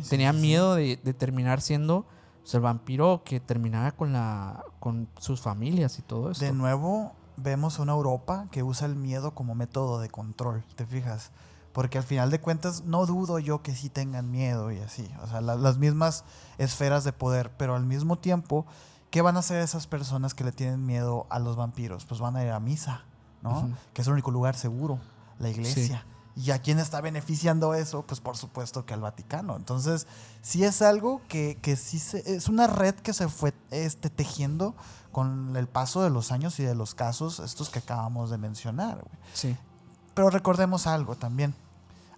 Tenía miedo de terminar siendo pues, el vampiro que terminaba con sus familias y todo esto. De nuevo, vemos una Europa que usa el miedo como método de control, ¿te fijas? Porque al final de cuentas no dudo yo que sí tengan miedo y así, o sea, las mismas esferas de poder, pero al mismo tiempo, ¿qué van a hacer esas personas que le tienen miedo a los vampiros? Pues van a ir a misa, ¿no? Que es el único lugar seguro, la iglesia. Sí. ¿Y a quién está beneficiando eso? Pues por supuesto que al Vaticano. Entonces, sí es algo que sí es una red que se fue tejiendo con el paso de los años y de los casos estos que acabamos de mencionar, güey. Sí. Pero recordemos algo también.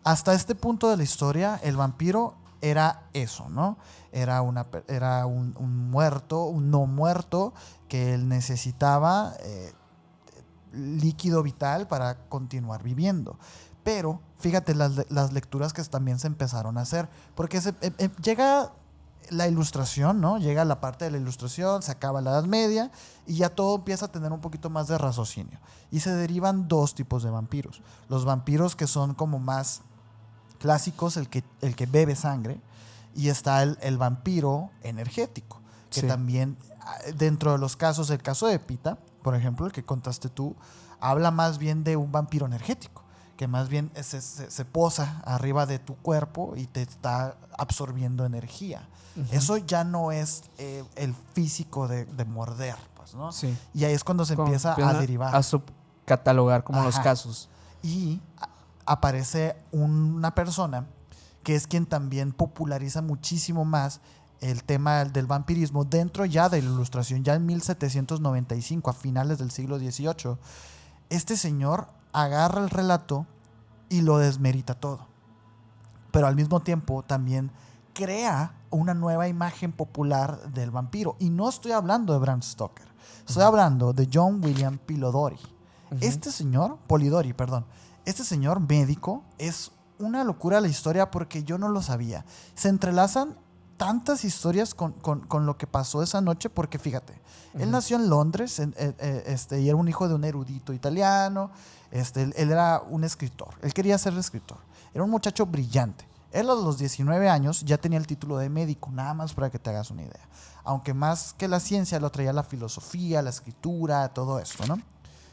Hasta este punto de la historia, el vampiro era eso, ¿no? Era un muerto, un no muerto, que él necesitaba líquido vital para continuar viviendo. Pero fíjate las lecturas que también se empezaron a hacer, porque llega la ilustración, ¿no? Llega la parte de la ilustración, se acaba la Edad Media y ya todo empieza a tener un poquito más de raciocinio. Y se derivan dos tipos de vampiros. Los vampiros que son como más clásicos, el que bebe sangre, y está el vampiro energético, que sí. También dentro de los casos, el caso de Pita, por ejemplo, el que contaste tú, habla más bien de un vampiro energético, que más bien se posa arriba de tu cuerpo y te está absorbiendo energía. Eso ya no es el físico de morder, pues, ¿no? Sí. Y ahí es cuando se empieza a derivar. A subcatalogar como los casos. Y aparece una persona que es quien también populariza muchísimo más el tema del vampirismo dentro ya de la ilustración, ya en 1795, a finales del siglo XVIII. Este señor agarra el relato y lo desmerita todo. Pero al mismo tiempo también crea una nueva imagen popular del vampiro. Y no estoy hablando de Bram Stoker. Estoy hablando de John William Polidori. Este señor médico, es una locura la historia porque yo no lo sabía. Se entrelazan tantas historias con lo que pasó esa noche porque fíjate, él nació en Londres y era un hijo de un erudito italiano. Él era un escritor, él quería ser escritor, era un muchacho brillante. Él a los 19 años ya tenía el título de médico, nada más para que te hagas una idea. Aunque más que la ciencia lo traía la filosofía, la escritura, todo esto, ¿no?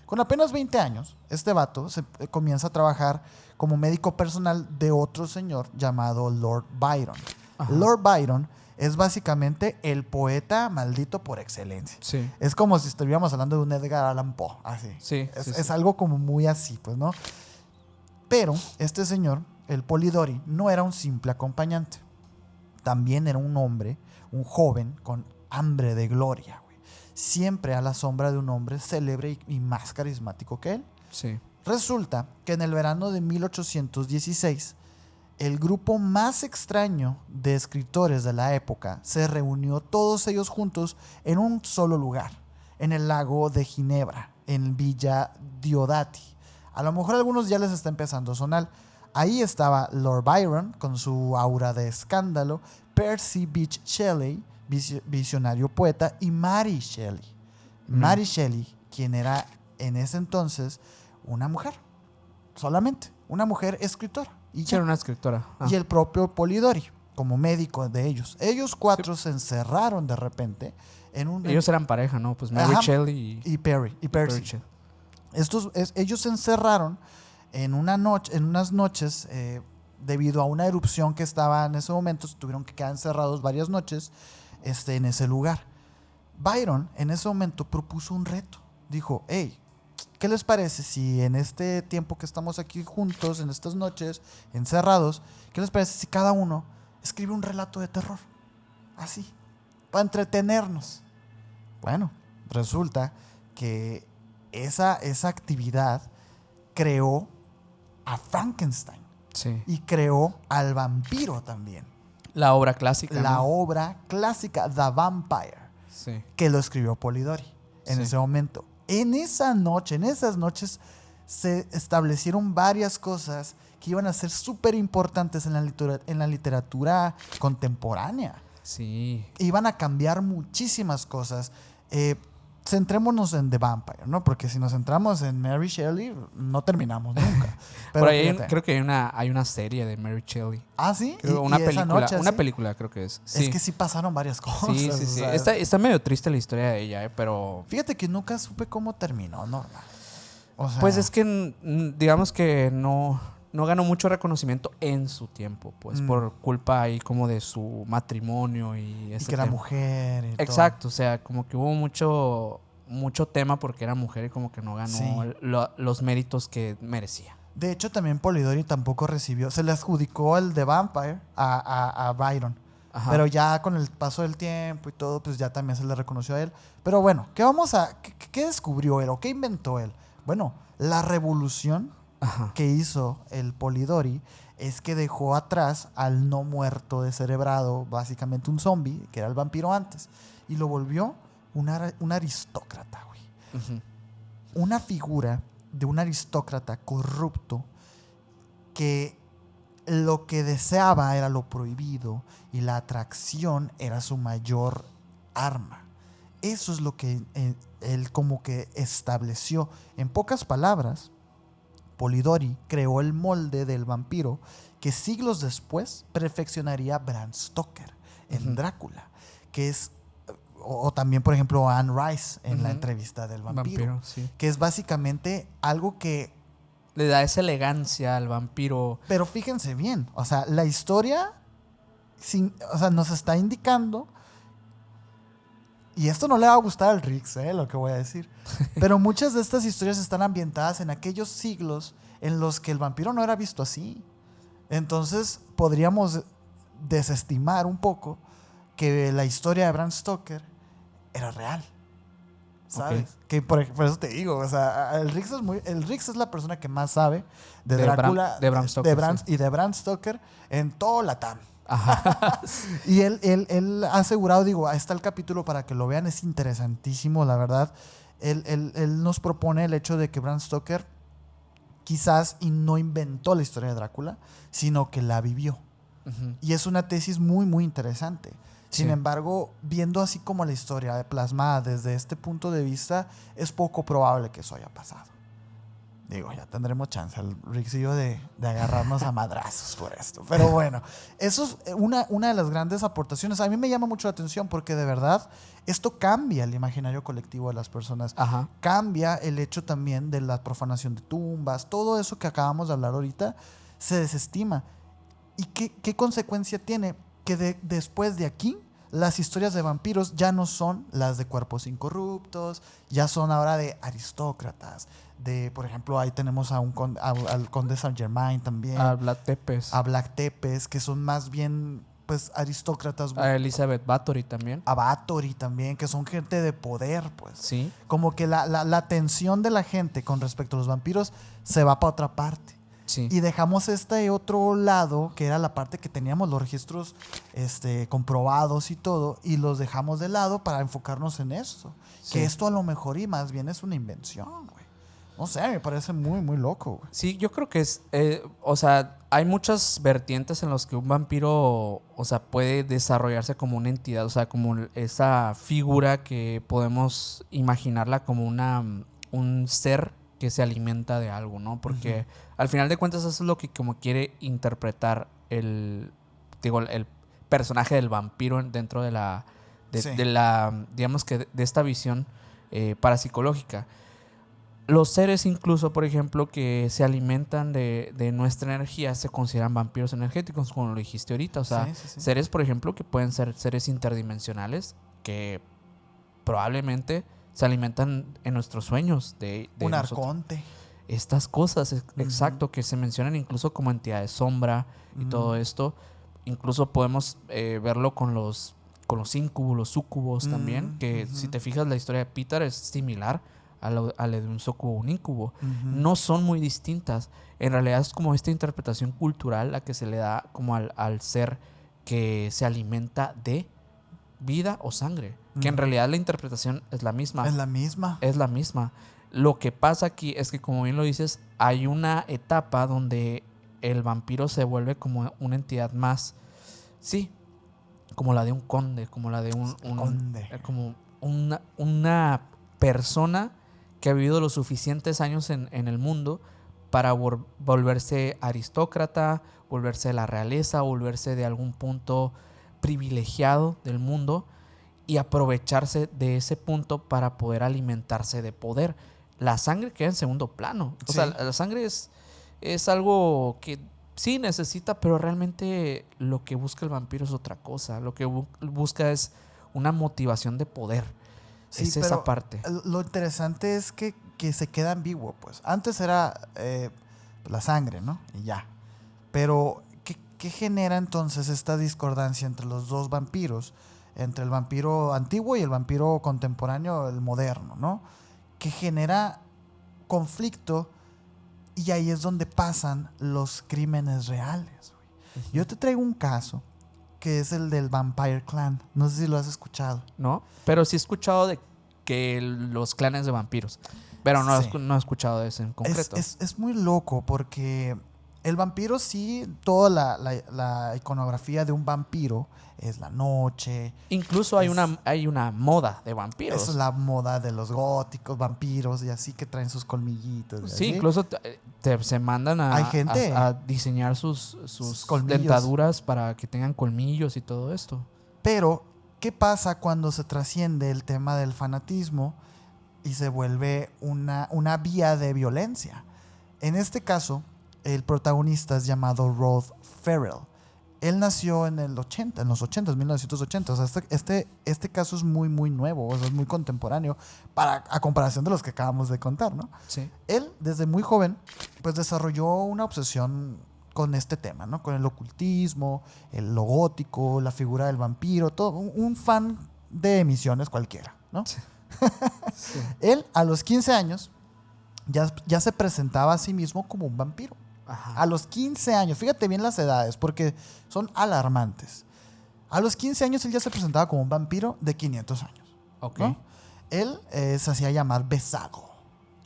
Con apenas 20 años, este vato comienza a trabajar como médico personal de otro señor llamado Lord Byron. Ajá. Lord Byron es básicamente el poeta maldito por excelencia. Sí. Es como si estuviéramos hablando de un Edgar Allan Poe, así. Sí, es algo como muy así, pues, ¿no? Pero este señor, el Polidori, no era un simple acompañante. También era un hombre, un joven con hambre de gloria, güey. Siempre a la sombra de un hombre célebre y más carismático que él. Sí. Resulta que en el verano de 1816, el grupo más extraño de escritores de la época se reunió todos ellos juntos en un solo lugar, en el lago de Ginebra, en Villa Diodati. A lo mejor a algunos ya les está empezando a sonar. Ahí estaba Lord Byron con su aura de escándalo, Percy Bysshe Shelley, visionario poeta, y Mary Shelley. Mary Shelley, quien era en ese entonces una mujer, solamente una mujer escritora. Y era una escritora. Y el propio Polidori, como médico de ellos. Ellos 4 se encerraron de repente en un... Ellos eran pareja, ¿no? Pues Mary Ajá. Shelley Y Percy. Percy. Ellos se encerraron en unas noches debido a una erupción que estaba en ese momento. Tuvieron que quedar encerrados varias noches en ese lugar. Byron en ese momento propuso un reto. Dijo, hey, ¿qué les parece si en este tiempo que estamos aquí juntos, en estas noches, encerrados, qué les parece si cada uno escribe un relato de terror? Así, para entretenernos. Bueno, resulta que esa actividad creó a Frankenstein Sí. y creó al vampiro también. La obra clásica, La ¿no? obra clásica, The Vampire, Sí. que lo escribió Polidori en Sí. ese momento. En esas noches se establecieron varias cosas que iban a ser súper importantes en la literatura contemporánea. Sí. Iban a cambiar muchísimas cosas. Centrémonos en The Vampire, ¿no? Porque si nos centramos en Mary Shelley, no terminamos nunca. Pero Por ahí fíjate. creo que hay una serie de Mary Shelley. ¿Ah, sí? Creo, Y una esa película. noche, Una ¿sí? película creo que es. Sí. Es que sí pasaron varias cosas. Sí, sí, o sí. sea, Está medio triste la historia de ella, pero... Fíjate que nunca supe cómo terminó, normal. O sea, Pues es que digamos que no ganó mucho reconocimiento en su tiempo, pues por culpa ahí como de su matrimonio y y ese que era tema. mujer y Exacto, o sea, como que hubo mucho tema porque era mujer y como que no ganó Sí. los méritos que merecía. todo. De hecho, también Polidori tampoco recibió, se le adjudicó el The Vampire a Byron. Ajá. Pero ya con el paso del tiempo y todo, pues ya también se le reconoció a él. Pero bueno, ¿qué descubrió él o qué inventó él? Bueno, la revolución Ajá. que hizo el Polidori es que dejó atrás al no muerto descerebrado, básicamente un zombie, que era el vampiro antes, y lo volvió un aristócrata, güey. Ujú. Una figura de un aristócrata corrupto que lo que deseaba era lo prohibido y la atracción era su mayor arma. Eso es lo que él como que estableció. En pocas palabras, Polidori creó el molde del vampiro que siglos después perfeccionaría Bram Stoker en Ujú. Drácula, que es, o también por ejemplo Anne Rice en la Ujú. entrevista del vampiro, Sí. que es básicamente algo que... Le da esa elegancia al vampiro. Pero fíjense bien, o sea, la historia nos está indicando, y esto no le va a gustar al Rix, lo que voy a decir, pero muchas de estas historias están ambientadas en aquellos siglos en los que el vampiro no era visto así. Entonces podríamos desestimar un poco que la historia de Bram Stoker era real. ¿Sabes? Ok. Que por eso te digo, o sea, el Rix es la persona que más sabe de De Drácula, de Bram Stoker, sí. y de Bram Stoker en todo Latam. Ajá. Y él ha asegurado, digo, ahí está el capítulo para que lo vean, es interesantísimo, la verdad. Él nos propone el hecho de que Bram Stoker quizás y no inventó la historia de Drácula, sino que la vivió. Ujú. Y es una tesis muy, muy interesante. Sin Sí. embargo, viendo así como la historia plasmada desde este punto de vista, es poco probable que eso haya pasado. Digo, ya tendremos chance, el Rix y yo, de agarrarnos a madrazos por esto. Pero bueno, eso es una de las grandes aportaciones. A mí me llama mucho la atención porque de verdad esto cambia el imaginario colectivo de las personas. Ajá. Cambia el hecho también de la profanación de tumbas. Todo eso que acabamos de hablar ahorita se desestima. ¿Y qué consecuencia tiene? Que después de aquí, las historias de vampiros ya no son las de cuerpos incorruptos, ya son ahora de aristócratas. Por ejemplo, ahí tenemos al conde Saint Germain también, A Vlad Tepes. a Black Tepes, que son más bien pues aristócratas. A Elizabeth Bathory también. A Bathory también, que son gente de poder, pues. Sí. Como que la atención de la gente con respecto a los vampiros se va para otra parte. Sí. Y dejamos este otro lado, que era la parte que teníamos los registros comprobados y todo, y los dejamos de lado para enfocarnos en esto. Sí. Que esto a lo mejor y más bien es una invención, güey. No sé, me parece muy, muy loco, güey. Sí, yo creo que es, o sea, hay muchas vertientes en las que un vampiro, o sea, puede desarrollarse como una entidad, o sea, como esa figura que podemos imaginarla como un ser que se alimenta de algo, ¿no? Porque al final de cuentas eso es lo que como quiere interpretar el personaje del vampiro dentro de la, Sí. de la, digamos que de esta visión parapsicológica. Los seres incluso, por ejemplo, que se alimentan de nuestra energía se consideran vampiros energéticos, como lo dijiste ahorita. O sea, Sí. seres, por ejemplo, que pueden ser seres interdimensionales que probablemente se alimentan en nuestros sueños de Un nosotros. arconte. Estas cosas, exacto, que se mencionan incluso como entidades sombra y todo esto. Incluso podemos verlo con los íncubos, los súcubos también, que si te fijas la historia de Peter es similar a la de un súcubo o un íncubo. No son muy distintas. En realidad es como esta interpretación cultural la que se le da como al ser que se alimenta de vida o sangre. Que en realidad la interpretación es la misma. Es la misma. Es la misma. Lo que pasa aquí es que, como bien lo dices, hay una etapa donde el vampiro se vuelve como una entidad más, sí, como la de un conde, como la de un Conde. como una persona que ha vivido los suficientes años en el mundo para volverse aristócrata, volverse de la realeza, volverse de algún punto privilegiado del mundo y aprovecharse de ese punto para poder alimentarse de poder. La sangre queda en segundo plano. O sea, la sangre es algo que sí necesita, pero realmente lo que busca el vampiro es otra cosa. Lo que busca es una motivación de poder. Sí, es esa parte. Lo interesante es que se queda ambiguo, pues. Antes era la sangre, ¿no? Y ya. Pero, ¿qué genera entonces esta discordancia entre los dos vampiros? Entre el vampiro antiguo y el vampiro contemporáneo, el moderno, ¿no? Que genera conflicto y ahí es donde pasan los crímenes reales. Yo te traigo un caso que es el del Vampire Clan. No sé si lo has escuchado. ¿No? Pero sí he escuchado de que los clanes de vampiros. Pero no, Sí. No he escuchado de ese en concreto. Es muy loco porque el vampiro sí, toda la iconografía de un vampiro es la noche. Incluso hay una moda de vampiros. Es la moda de los góticos, vampiros y así que traen sus colmillitos. Sí, ¿sí? incluso se mandan Hay gente. a diseñar sus colmillos. dentaduras para que tengan colmillos y todo esto. Pero, ¿qué pasa cuando se trasciende el tema del fanatismo y se vuelve una vía de violencia? En este caso, el protagonista es llamado Rod Ferrell. Él nació en los 1980. O sea, este caso es muy, muy nuevo, o sea, es muy contemporáneo a comparación de los que acabamos de contar, ¿no? Sí. Él, desde muy joven, pues desarrolló una obsesión con este tema, ¿no? Con el ocultismo, lo gótico, la figura del vampiro, todo. Un fan de emisiones cualquiera, ¿no? Sí. Él, a los 15 años, ya se presentaba a sí mismo como un vampiro. Ajá. A los 15 años, fíjate bien las edades, porque son alarmantes. A los 15 años él ya se presentaba como un vampiro de 500 años. Ok. ¿No? Él se hacía llamar Besago.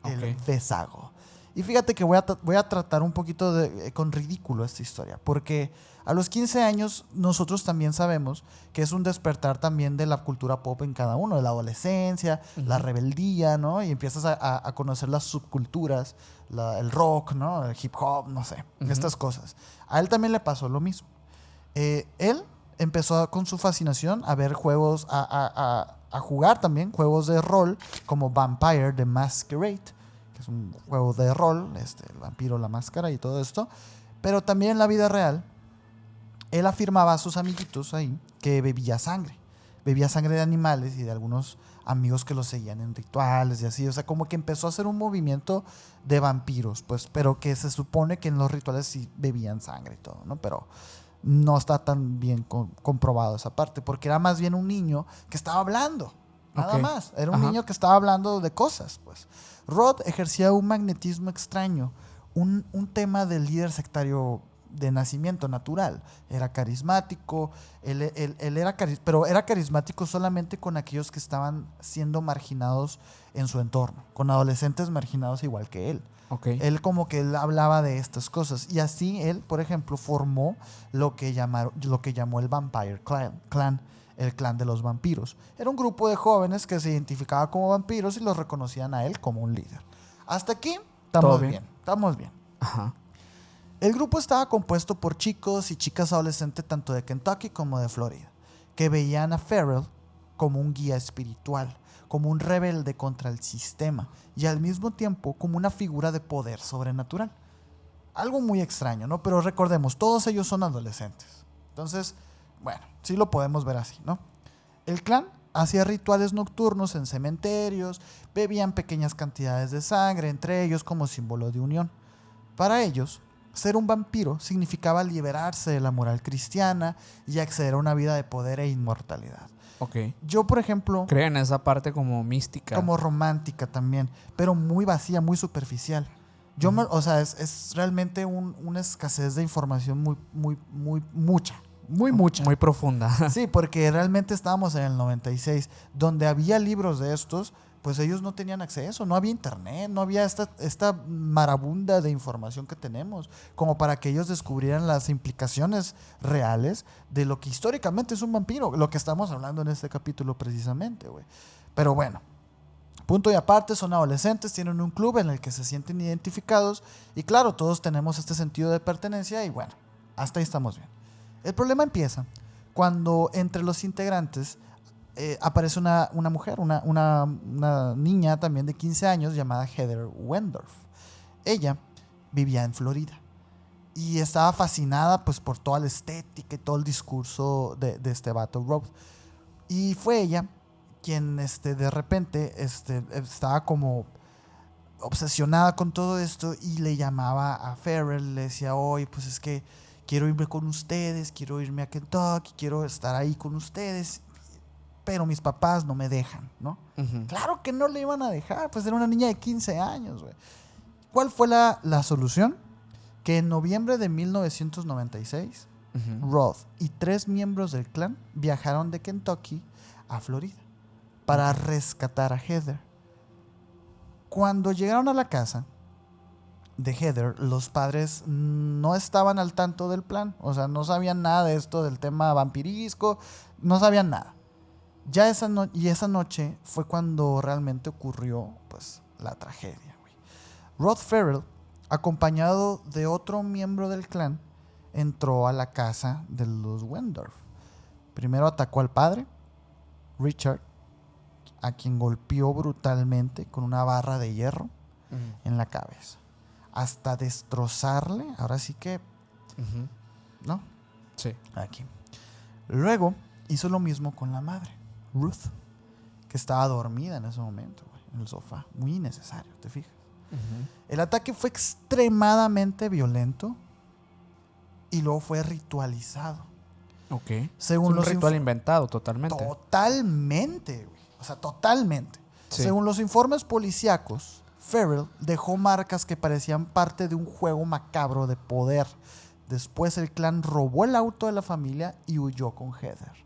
El Besago. Y fíjate que voy a tratar un poquito con ridículo esta historia, porque a los 15 años nosotros también sabemos que es un despertar también de la cultura pop en cada uno, de la adolescencia, la rebeldía, ¿no? Y empiezas a conocer las subculturas, el rock, ¿no? El hip hop, no sé, estas cosas. A él también le pasó lo mismo. Él empezó con su fascinación a ver juegos, a jugar también juegos de rol como Vampire the Masquerade, que es un juego de rol, el vampiro, la máscara y todo esto. Pero también en la vida real, él afirmaba a sus amiguitos ahí que bebía sangre de animales y de algunos amigos que lo seguían en rituales y así. O sea, como que empezó a hacer un movimiento de vampiros, pues, pero que se supone que en los rituales sí bebían sangre y todo, ¿no? Pero no está tan bien comprobado esa parte, porque era más bien un niño que estaba hablando, nada más. Era un niño que estaba hablando de cosas, pues. Rod ejercía un magnetismo extraño, un tema del líder sectario de nacimiento natural. Era carismático, pero era carismático solamente con aquellos que estaban siendo marginados en su entorno, con adolescentes marginados igual que él. Okay. Él como que él hablaba de estas cosas y así él, por ejemplo, formó lo que llamó el Vampire Clan, el clan de los vampiros. Era un grupo de jóvenes que se identificaba como vampiros y los reconocían a él como un líder. Hasta aquí estamos bien. Ajá. El grupo estaba compuesto por chicos y chicas adolescentes tanto de Kentucky como de Florida, que veían a Ferrell como un guía espiritual, como un rebelde contra el sistema y al mismo tiempo como una figura de poder sobrenatural. Algo muy extraño, ¿no? Pero recordemos, todos ellos son adolescentes. Entonces, bueno, sí lo podemos ver así, ¿no? El clan hacía rituales nocturnos en cementerios, bebían pequeñas cantidades de sangre entre ellos como símbolo de unión. Para ellos, ser un vampiro significaba liberarse de la moral cristiana y acceder a una vida de poder e inmortalidad. Ok. Yo, por ejemplo, Creen esa parte como mística. como romántica también, pero muy vacía, muy superficial. O sea, es realmente una escasez de información mucha. Muy profunda. Sí, porque realmente estábamos en el 96, donde había libros de estos, pues ellos no tenían acceso, no había internet, no había esta marabunda de información que tenemos, como para que ellos descubrieran las implicaciones reales de lo que históricamente es un vampiro, lo que estamos hablando en este capítulo precisamente, güey. Pero bueno, punto y aparte, son adolescentes, tienen un club en el que se sienten identificados y claro, todos tenemos este sentido de pertenencia y bueno, hasta ahí estamos bien. El problema empieza cuando entre los integrantes aparece una mujer, una niña también de 15 años llamada Heather Wendorf. Ella vivía en Florida y estaba fascinada pues, por toda la estética y todo el discurso de este vato Rob. Y fue ella quien de repente estaba como obsesionada con todo esto y le llamaba a Ferrell, le decía, oye, pues es que quiero irme con ustedes, quiero irme a Kentucky, quiero estar ahí con ustedes, pero mis papás no me dejan, ¿no? Ujú. Claro que no le iban a dejar, pues era una niña de 15 años, güey. ¿Cuál fue la solución? Que en noviembre de 1996, Ujú. Roth y 3 miembros del clan viajaron de Kentucky a Florida para rescatar a Heather. Cuando llegaron a la casa de Heather, los padres no estaban al tanto del plan, o sea, no sabían nada de esto del tema vampirisco, no sabían nada. Ya esa noche fue cuando realmente ocurrió pues la tragedia, güey. Rod Ferrell, acompañado de otro miembro del clan, entró a la casa de los Wendorf. Primero atacó al padre, Richard, a quien golpeó brutalmente con una barra de hierro Ujú. en la cabeza, hasta destrozarle, ahora sí que, Ujú. ¿no? Sí. Aquí. Luego hizo lo mismo con la madre, Ruth, que estaba dormida en ese momento, güey, en el sofá. Muy innecesario, ¿te fijas? Ujú. El ataque fue extremadamente violento y luego fue ritualizado. Ok. Es Según un los ritual inventado totalmente. Totalmente, güey. O sea, totalmente. Sí. Según los informes policíacos, Ferrell dejó marcas que parecían parte de un juego macabro de poder. Después el clan robó el auto de la familia y huyó con Heather.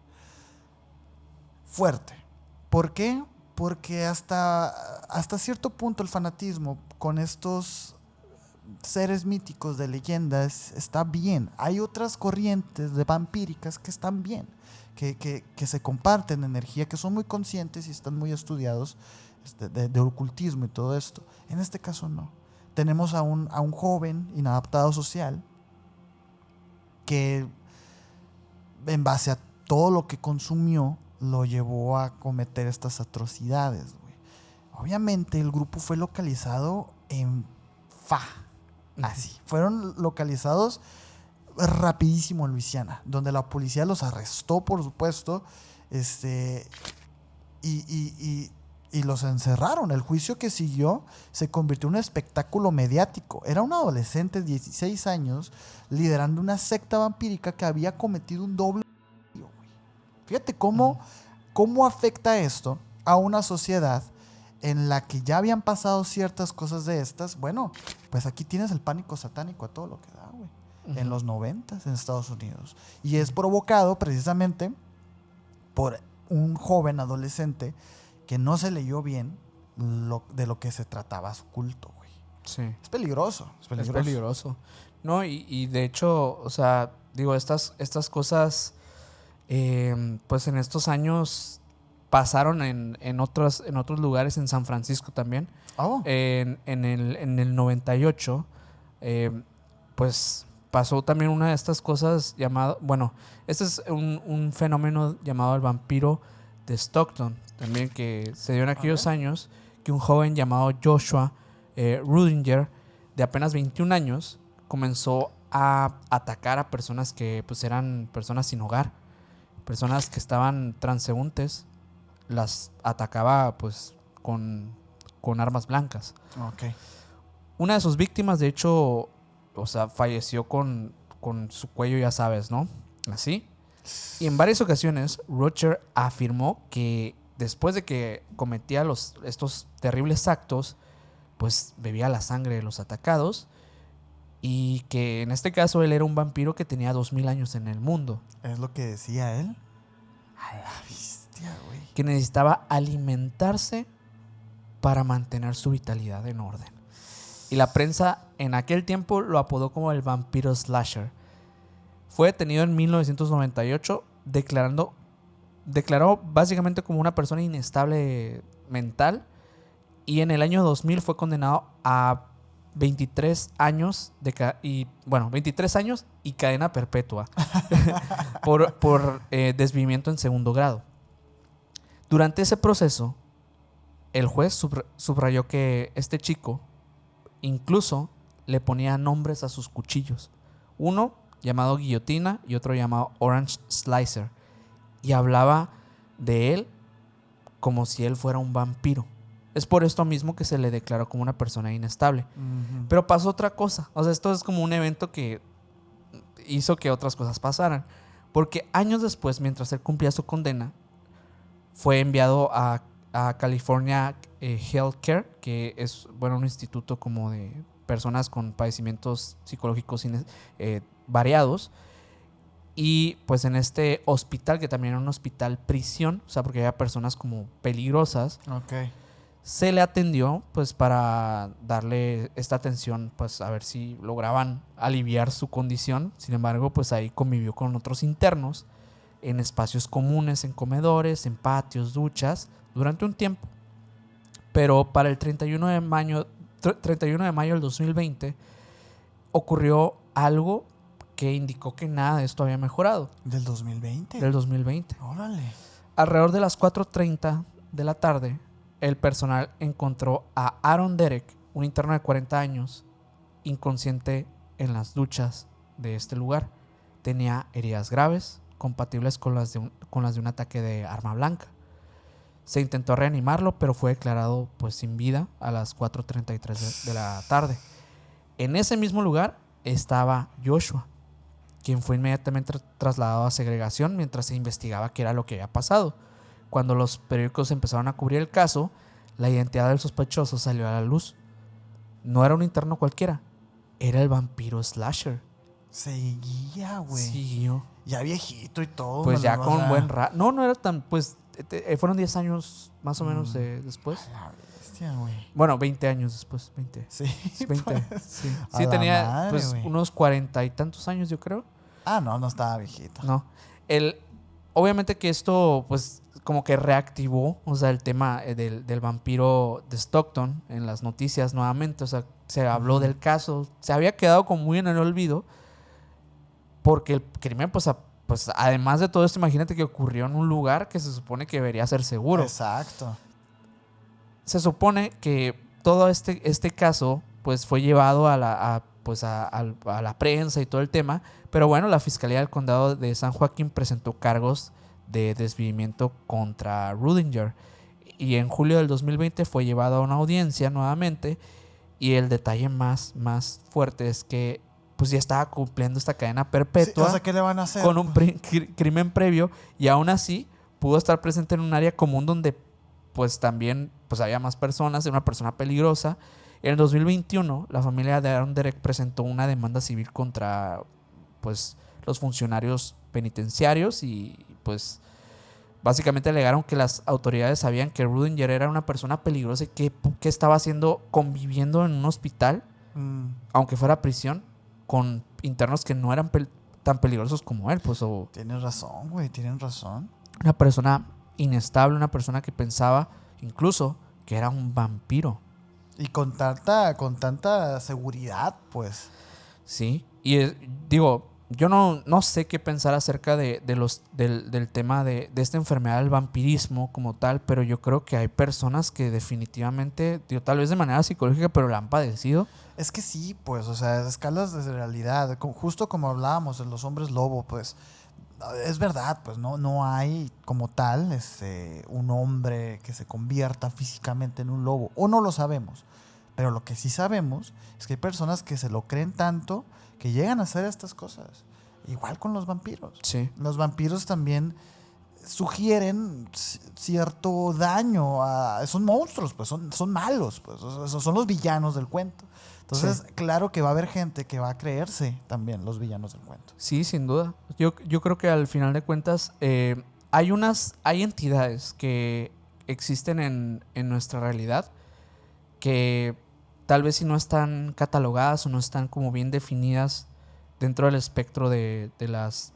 Fuerte. ¿Por qué? Porque hasta cierto punto el fanatismo con estos seres míticos de leyendas está bien. Hay otras corrientes de vampíricas que están bien, que se comparten energía, que son muy conscientes y están muy estudiados de ocultismo y todo esto. En este caso no. Tenemos a un joven inadaptado social que en base a todo lo que consumió lo llevó a cometer estas atrocidades, güey. Obviamente el grupo fue localizado en Fa. Así. Fueron localizados rapidísimo en Luisiana, donde la policía los arrestó, por supuesto, y los encerraron. El juicio que siguió se convirtió en un espectáculo mediático. Era un adolescente de 16 años liderando una secta vampírica que había cometido un doble. Fíjate cómo afecta esto a una sociedad en la que ya habían pasado ciertas cosas de estas. Bueno, pues aquí tienes el pánico satánico a todo lo que da, güey. Ujú. En los 90 en Estados Unidos. Y es provocado precisamente por un joven adolescente que no se leyó bien de lo que se trataba su culto, güey. Sí. Es peligroso. Es peligroso. No, y de hecho, o sea, digo, estas cosas, pues en estos años pasaron en otros lugares, en San Francisco también. Oh. En el 98, pues pasó también una de estas cosas llamado, bueno, este es un fenómeno llamado el vampiro de Stockton, también que se dio en aquellos años, que un joven llamado Joshua Rudinger, de apenas 21 años, comenzó a atacar a personas que pues eran personas sin hogar, personas que estaban transeúntes, las atacaba pues con armas blancas. Ok. Una de sus víctimas, de hecho, o sea, falleció con su cuello, ya sabes, ¿no? Así. Y en varias ocasiones, Roger afirmó que después de que cometía estos terribles actos, pues bebía la sangre de los atacados y que en este caso él era un vampiro que tenía 2000 años en el mundo. ¿Es lo que decía él? A la bestia, güey. Que necesitaba alimentarse para mantener su vitalidad en orden. Y la prensa en aquel tiempo lo apodó como el vampiro slasher. Fue detenido en 1998, declaró básicamente como una persona inestable mental, y en el año 2000 fue condenado a 23 años 23 años y cadena perpetua por desvivimiento en segundo grado. Durante ese proceso, el juez subrayó que este chico incluso le ponía nombres a sus cuchillos. Uno llamado guillotina y otro llamado orange slicer. Y hablaba de él como si él fuera un vampiro. Es por esto mismo que se le declaró como una persona inestable. Uh-huh. Pero pasó otra cosa. O sea, esto es como un evento que hizo que otras cosas pasaran. Porque años después, mientras él cumplía su condena, fue enviado a California Healthcare, que es un instituto como de personas con padecimientos psicológicos variados. Y pues en este hospital, que también era un hospital prisión, o sea, porque había personas como peligrosas, okay, se le atendió pues para darle esta atención, pues a ver si lograban aliviar su condición. Sin embargo, pues ahí convivió con otros internos en espacios comunes, en comedores, en patios, duchas, durante un tiempo. Pero para el 31 de mayo del 2020 ocurrió algo que indicó que nada de esto había mejorado. ¿Del 2020? Del 2020. Órale. Alrededor de las 4:30 de la tarde, el personal encontró a Aaron Derek, un interno de 40 años, inconsciente en las duchas de este lugar. Tenía heridas graves, compatibles con las de un ataque de arma blanca. Se intentó reanimarlo, pero fue declarado pues sin vida a las 4:33 de la tarde. En ese mismo lugar estaba Joshua, quien fue inmediatamente trasladado a segregación mientras se investigaba qué era lo que había pasado. Cuando los periódicos empezaron a cubrir el caso, la identidad del sospechoso salió a la luz. No era un interno cualquiera, era el vampiro slasher. Seguía, güey. Siguió. Ya viejito y todo. Pues ya con buen rato. No era tan, pues, fueron 10 años más o menos después. A la bestia, güey. Bueno, 20 años después, 20. Sí. 20, pues. sí. A Sí, la tenía madre, pues güey. unos 40 y tantos años, yo creo. Ah, no estaba viejito. No. Obviamente que esto, pues, como que reactivó, o sea, el tema del vampiro de Stockton en las noticias nuevamente. O sea, se habló del caso. Se había quedado como muy en el olvido porque el crimen, pues además de todo esto, imagínate que ocurrió en un lugar que se supone que debería ser seguro. Exacto. Se supone que todo este caso pues fue llevado a la prensa y todo el tema, pero bueno, la Fiscalía del Condado de San Joaquín presentó cargos de desvivimiento contra Rudinger, y en julio del 2020 fue llevado a una audiencia nuevamente. Y el detalle más fuerte es que pues ya estaba cumpliendo esta cadena perpetua, Sí, o sea, ¿qué le van a hacer? con un crimen previo, y aún así pudo estar presente en un área común donde pues también pues había más personas, era una persona peligrosa. En el 2021 la familia de Aaron Derek presentó una demanda civil contra pues los funcionarios penitenciarios, y pues básicamente alegaron que las autoridades sabían que Rudinger era una persona peligrosa y que estaba haciendo conviviendo en un hospital, aunque fuera prisión, con internos que no eran tan peligrosos como él, pues. Tienes razón, güey, tienen razón. Una persona inestable, una persona que pensaba incluso que era un vampiro. Y con tanta seguridad, pues. Sí. Digo, yo no sé qué pensar acerca del tema de esta enfermedad del vampirismo como tal, pero yo creo que hay personas que definitivamente, digo, tal vez de manera psicológica, pero la han padecido. Es que sí, pues, o sea, escalas de realidad, justo como hablábamos de los hombres lobo, pues, es verdad, pues no hay como tal un hombre que se convierta físicamente en un lobo, o no lo sabemos. Pero lo que sí sabemos es que hay personas que se lo creen tanto que llegan a hacer estas cosas. Igual con los vampiros. Sí. Los vampiros también sugieren cierto daño son monstruos, pues son malos, pues son los villanos del cuento. Entonces, Sí. claro que va a haber gente que va a creerse también los villanos del cuento. Sí, sin duda. Yo creo que al final de cuentas hay entidades que existen en nuestra realidad que tal vez si no están catalogadas o no están como bien definidas dentro del espectro de las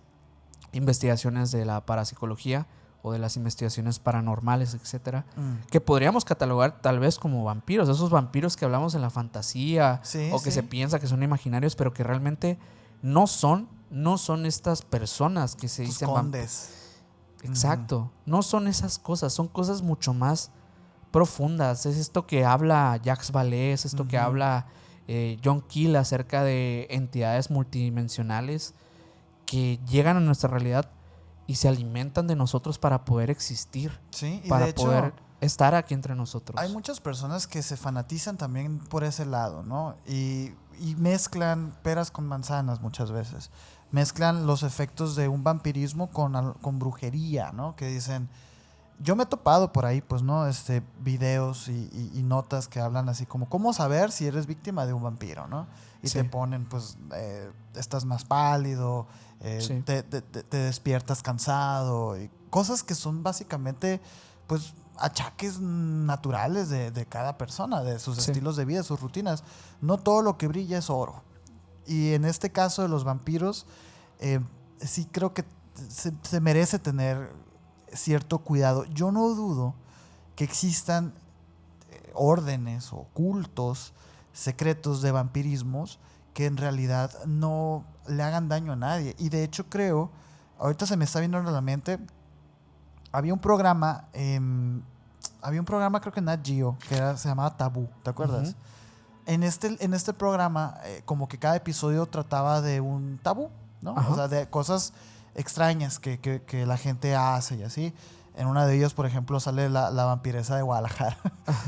investigaciones de la parapsicología o de las investigaciones paranormales, etcétera, que podríamos catalogar tal vez como vampiros, esos vampiros que hablamos en la fantasía, Sí, o que sí. se piensa que son imaginarios, pero que realmente no son estas personas que se Tus dicen condes. Exacto, no son esas cosas, son cosas mucho más profundas. Es esto que habla Jacques Vallée, es esto que habla John Keel acerca de entidades multidimensionales que llegan a nuestra realidad y se alimentan de nosotros para poder existir, Sí, y para de hecho, poder estar aquí entre nosotros. hay muchas personas que se fanatizan también por ese lado, ¿no? Y mezclan peras con manzanas muchas veces. Mezclan los efectos de un vampirismo con brujería, ¿no? Que dicen, yo me he topado por ahí, pues, ¿no? Videos y notas que hablan así como, ¿cómo saber si eres víctima de un vampiro, ¿no? Y Sí. te ponen, pues, estás más pálido, Sí. te despiertas cansado, y cosas que son básicamente, pues, achaques naturales de cada persona, de sus Sí. estilos de vida, sus rutinas. No todo lo que brilla es oro. Y en este caso de los vampiros, sí creo que se merece tener cierto cuidado. Yo no dudo que existan órdenes o cultos secretos de vampirismos que en realidad no le hagan daño a nadie. Y de hecho creo, ahorita se me está viendo a la mente, había un programa, creo que en Nat Geo, se llamaba Tabú, ¿te acuerdas? Ujú. En este programa, como que cada episodio trataba de un tabú, ¿no? Ajá. O sea, de cosas extrañas que la gente hace y así. En una de ellas, por ejemplo, sale la vampiresa de Guadalajara,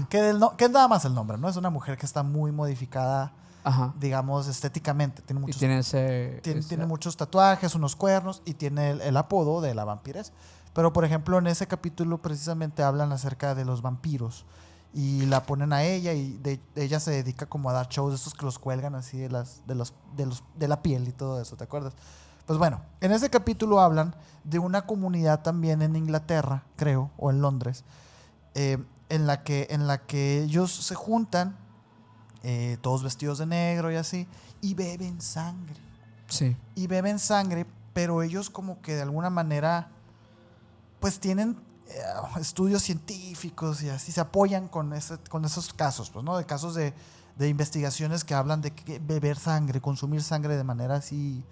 que es nada más el nombre, ¿no? Es una mujer que está muy modificada, Ajá. digamos, estéticamente. Tiene Y muchos, tiene ese... tiene muchos tatuajes, unos cuernos y tiene el apodo de la vampiresa. Pero, por ejemplo, en ese capítulo precisamente hablan acerca de los vampiros y la ponen a ella y ella se dedica como a dar shows de estos que los cuelgan así de la piel y todo eso, ¿te acuerdas? Pues bueno, en ese capítulo hablan de una comunidad también en Inglaterra, creo, o en Londres, en la que ellos se juntan, todos vestidos de negro y así, y beben sangre. Sí. Y beben sangre, pero ellos como que de alguna manera pues tienen estudios científicos y así se apoyan con esos casos, pues, ¿no? De casos de investigaciones que hablan de que beber sangre, consumir sangre de manera así,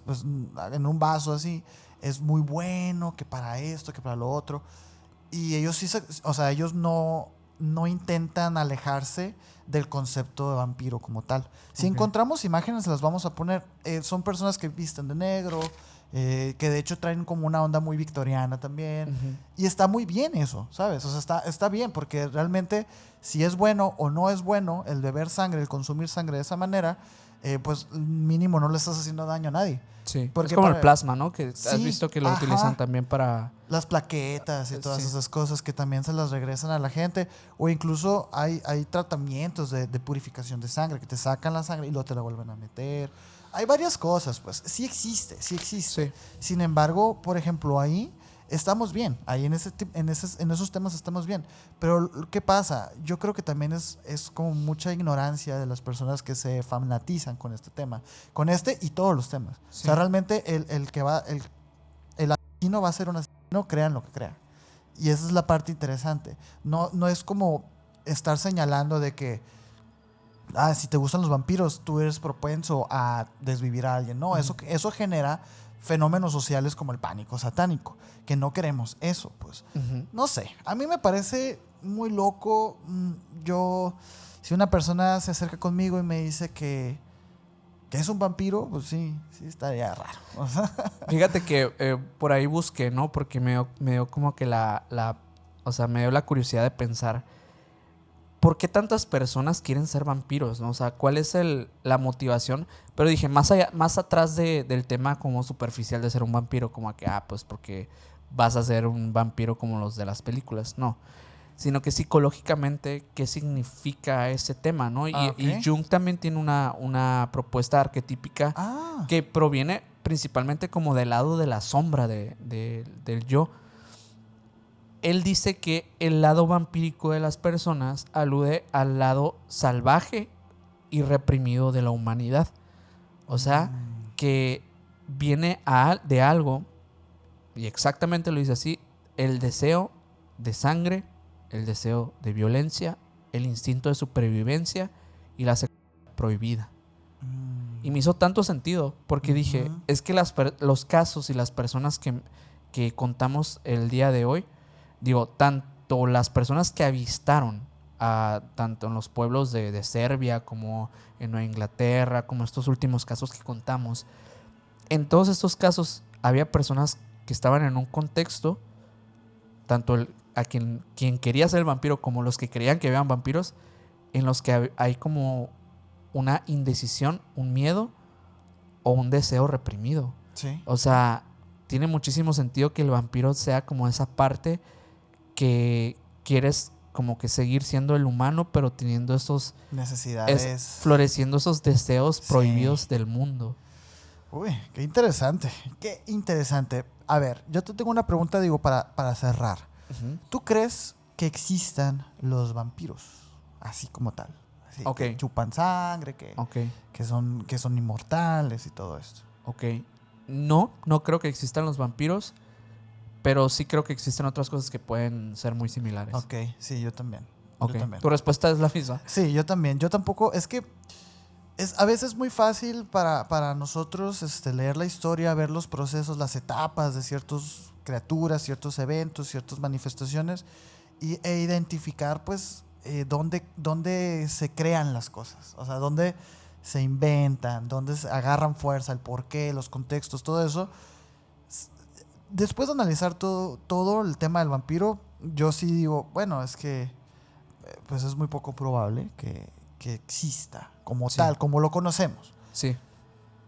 pues, en un vaso así, es muy bueno, que para esto, que para lo otro. Y ellos sí, o sea, ellos no intentan alejarse del concepto de vampiro como tal. Si encontramos imágenes, las vamos a poner. Son personas que visten de negro, que de hecho traen como una onda muy victoriana también. Y está muy bien eso, ¿sabes? O sea, está bien, porque realmente si es bueno o no es bueno el beber sangre, el consumir sangre de esa manera, pues mínimo no le estás haciendo daño a nadie. Sí. Porque es como el plasma, ¿no? Que sí, has visto que lo ajá, utilizan también para... las plaquetas y todas Sí. esas cosas que también se las regresan a la gente. O incluso hay tratamientos de purificación de sangre, que te sacan la sangre y luego te la vuelven a meter. Hay varias cosas, pues. Sí existe. Sí. Sin embargo, por ejemplo, ahí estamos bien. Ahí en esos temas estamos bien. Pero, ¿qué pasa? Yo creo que también es como mucha ignorancia de las personas que se fanatizan con este tema. Con este y todos los temas. Sí. O sea, realmente el asesino va a ser un asesino, crean lo que crean. Y esa es la parte interesante. No es como estar señalando de que si te gustan los vampiros, tú eres propenso a desvivir a alguien. No, eso genera fenómenos sociales como el pánico satánico, que no queremos eso, pues. No sé, a mí me parece muy loco. Si una persona se acerca conmigo y me dice que es un vampiro, pues sí estaría raro. O sea, Fíjate que por ahí busqué, ¿no? Porque me dio como que o sea, me dio la curiosidad de pensar, ¿por qué tantas personas quieren ser vampiros, no? O sea, ¿cuál es la motivación? Pero dije, más atrás del tema como superficial de ser un vampiro, como a que, pues porque vas a ser un vampiro como los de las películas, no. Sino que psicológicamente, ¿qué significa ese tema, no? Y Jung también tiene una propuesta arquetípica que proviene principalmente como del lado de la sombra del yo. Él dice que el lado vampírico de las personas alude al lado salvaje y reprimido de la humanidad. O sea, que viene de algo, y exactamente lo dice así, el deseo de sangre, el deseo de violencia, el instinto de supervivencia y la sexualidad prohibida. Y me hizo tanto sentido porque dije, es que los casos y las personas que contamos el día de hoy, digo, tanto las personas que avistaron tanto en los pueblos de Serbia como en Nueva Inglaterra, como estos últimos casos que contamos, en todos estos casos había personas que estaban en un contexto, tanto a quien quería ser el vampiro como los que creían que habían vampiros, en los que hay como una indecisión, un miedo o un deseo reprimido. Sí. O sea, tiene muchísimo sentido que el vampiro sea como esa parte que quieres como que seguir siendo el humano, pero teniendo esos necesidades, floreciendo esos deseos prohibidos del mundo. Uy, qué interesante, qué interesante. A ver, yo te tengo una pregunta, digo, para cerrar. ¿Tú crees que existan los vampiros? Así como tal. Así, que chupan sangre, que son inmortales y todo esto. Ok. No creo que existan los vampiros, pero sí creo que existen otras cosas que pueden ser muy similares. Ok, sí, yo también. Okay. Yo también. ¿Tu respuesta es la misma? Sí, yo también. Yo tampoco, es que a veces muy fácil para nosotros leer la historia, ver los procesos, las etapas de ciertas criaturas, ciertos eventos, ciertas manifestaciones e identificar pues dónde se crean las cosas, o sea, dónde se inventan, dónde se agarran fuerza, el porqué, los contextos, todo eso. Después de analizar todo el tema del vampiro, yo sí digo, bueno, es que pues es muy poco probable que exista como tal, como lo conocemos. Sí.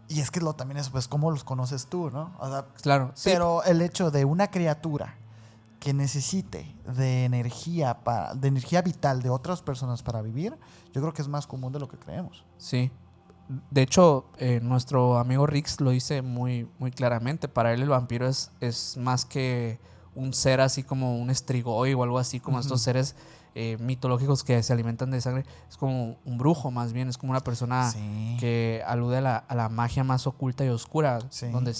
Y es que también es pues cómo los conoces tú, ¿no? O sea, claro. Pero el hecho de una criatura que necesite de energía vital de otras personas para vivir, yo creo que es más común de lo que creemos. Sí. De hecho, nuestro amigo Rix lo dice muy, muy claramente. Para él el vampiro es más que un ser así como un estrigoi o algo así, como estos seres mitológicos que se alimentan de sangre. Es como un brujo más bien, es como una persona que alude a la magia más oculta y oscura, donde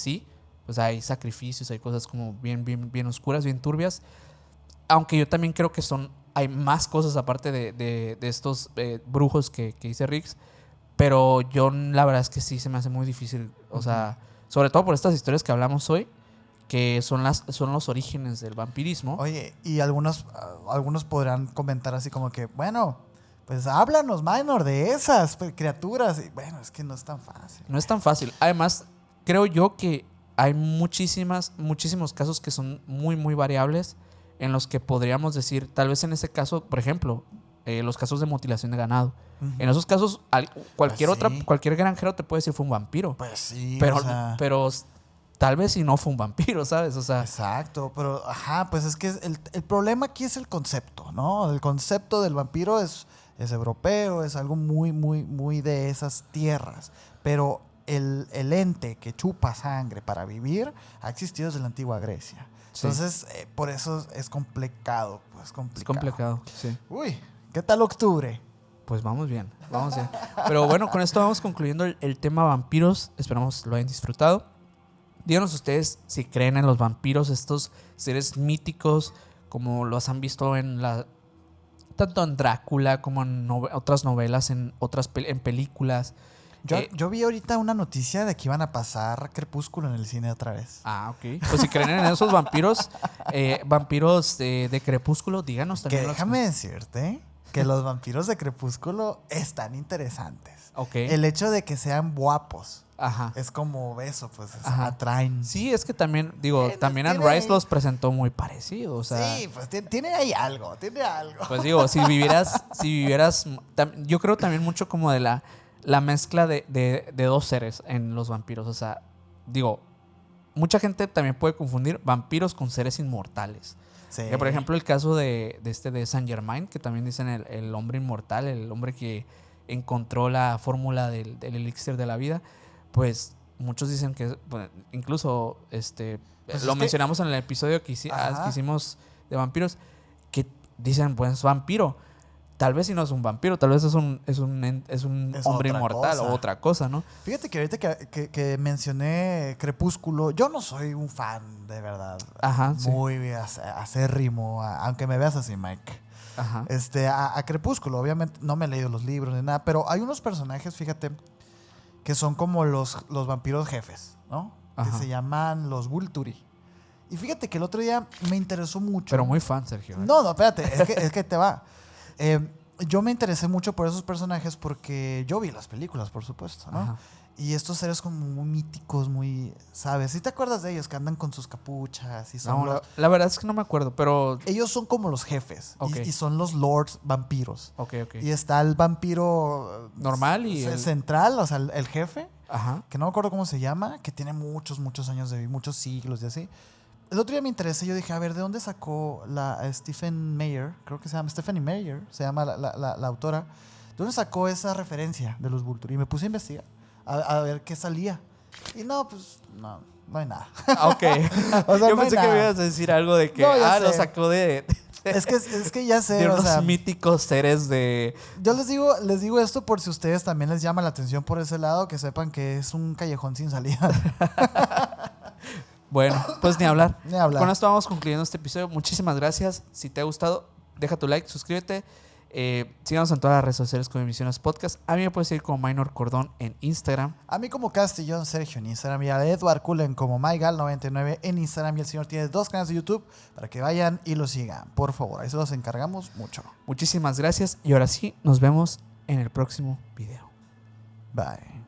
pues hay sacrificios, hay cosas como bien oscuras, bien turbias. Aunque yo también creo que hay más cosas aparte de estos brujos que dice Rix. Pero yo la verdad es que sí se me hace muy difícil. O sea, sobre todo por estas historias que hablamos hoy, que son los orígenes del vampirismo. Oye, y algunos podrán comentar así como que, bueno, pues háblanos, Minor, de esas criaturas. Y bueno, es que no es tan fácil. No es tan fácil. Además, creo yo que hay muchísimos casos que son muy, muy variables en los que podríamos decir, tal vez en ese caso, por ejemplo, los casos de mutilación de ganado. En esos casos, cualquier granjero te puede decir fue un vampiro. Pues sí. Pero tal vez si no fue un vampiro, ¿sabes? O sea, exacto, pero pues es que el problema aquí es el concepto, ¿no? El concepto del vampiro es europeo, es algo muy, muy, muy de esas tierras. Pero el ente que chupa sangre para vivir ha existido desde la antigua Grecia. Entonces, por eso es complicado. Pues, es complicado, sí. Uy, ¿qué tal octubre? Pues vamos bien. Pero bueno, con esto vamos concluyendo el tema vampiros. Esperamos lo hayan disfrutado. Díganos ustedes si creen en los vampiros, estos seres míticos, como los han visto en la tanto en Drácula como en otras novelas, en en películas. Yo vi ahorita una noticia de que iban a pasar Crepúsculo en el cine otra vez. Ok. Pues si creen en esos vampiros, vampiros de Crepúsculo, díganos Que también. déjame decirte que los vampiros de Crepúsculo están interesantes. Ok. El hecho de que sean guapos Ajá. es como eso, pues Ajá. atraen. Sí, es que también, también Anne tiene Rice ahí. los presentó muy parecidos. O sea, Sí, pues tiene ahí algo, tiene algo. pues digo, si vivieras, yo creo también mucho como de la mezcla de dos seres en los vampiros. O sea, digo, mucha gente también puede confundir vampiros con seres inmortales. Sí. Que, por ejemplo, el caso de Saint Germain, que también dicen el hombre inmortal, el hombre que encontró la fórmula del elixir de la vida, pues muchos dicen que, bueno, incluso Pues lo es que- mencionamos en el episodio que Ajá. hicimos de vampiros, que dicen, pues vampiro. Tal vez si no es un vampiro, tal vez es un Es hombre otra inmortal cosa. o otra cosa, ¿no? Fíjate que ahorita que mencioné Crepúsculo, yo no soy un fan, de verdad. Ajá, sí. Muy acérrimo, aunque me veas así, Mike. Ajá. A Crepúsculo, obviamente no me he leído los libros ni nada, pero hay unos personajes, fíjate, que son como los vampiros jefes, ¿no? Ajá. Que se llaman los Volturi. Y fíjate que el otro día me interesó mucho. Pero muy fan, Sergio. ¿eh? No, espérate, es que te va. Yo me interesé mucho por esos personajes porque yo vi las películas, por supuesto, ¿no? Ajá. Y estos seres como muy míticos, muy, ¿sabes? ¿Sí te acuerdas de ellos que andan con sus capuchas y son No, los... la verdad es que no me acuerdo, pero... Ellos son como los jefes Ok. y son los lords vampiros. Ok. Y está el vampiro Normal y el- central, o sea, el jefe, Ajá. que no me acuerdo cómo se llama, que tiene muchos años de vida, muchos siglos y así. El otro día me interesé, yo dije, a ver, ¿de dónde sacó la Stephen Meyer? Creo que se llama Stephanie Meyer, se llama la autora. ¿De dónde sacó esa referencia de los Vulture? Y me puse a investigar, a ver qué salía. Y no, pues, no hay nada. Ok. O sea, Yo no hay pensé que nada. me ibas a decir algo de que, No, ya lo sé. sacó de Es que ya sé, o unos sea, míticos seres de... yo les digo esto por si ustedes también les llama la atención por ese lado, que sepan que es un callejón sin salida. Bueno, pues ni hablar. Ni hablar. Con esto vamos concluyendo este episodio. Muchísimas gracias. Si te ha gustado, deja tu like, suscríbete. Síganos en todas las redes sociales con Emisiones Podcast. A mí me puedes seguir como Minor Cordón en Instagram. A mí como Castillón Sergio en Instagram y a Edward Cullen como MyGal99 en Instagram. Y el señor tiene 2 canales de YouTube para que vayan y lo sigan. Por favor, ahí se los encargamos mucho. Muchísimas gracias. Y ahora sí, nos vemos en el próximo video. Bye.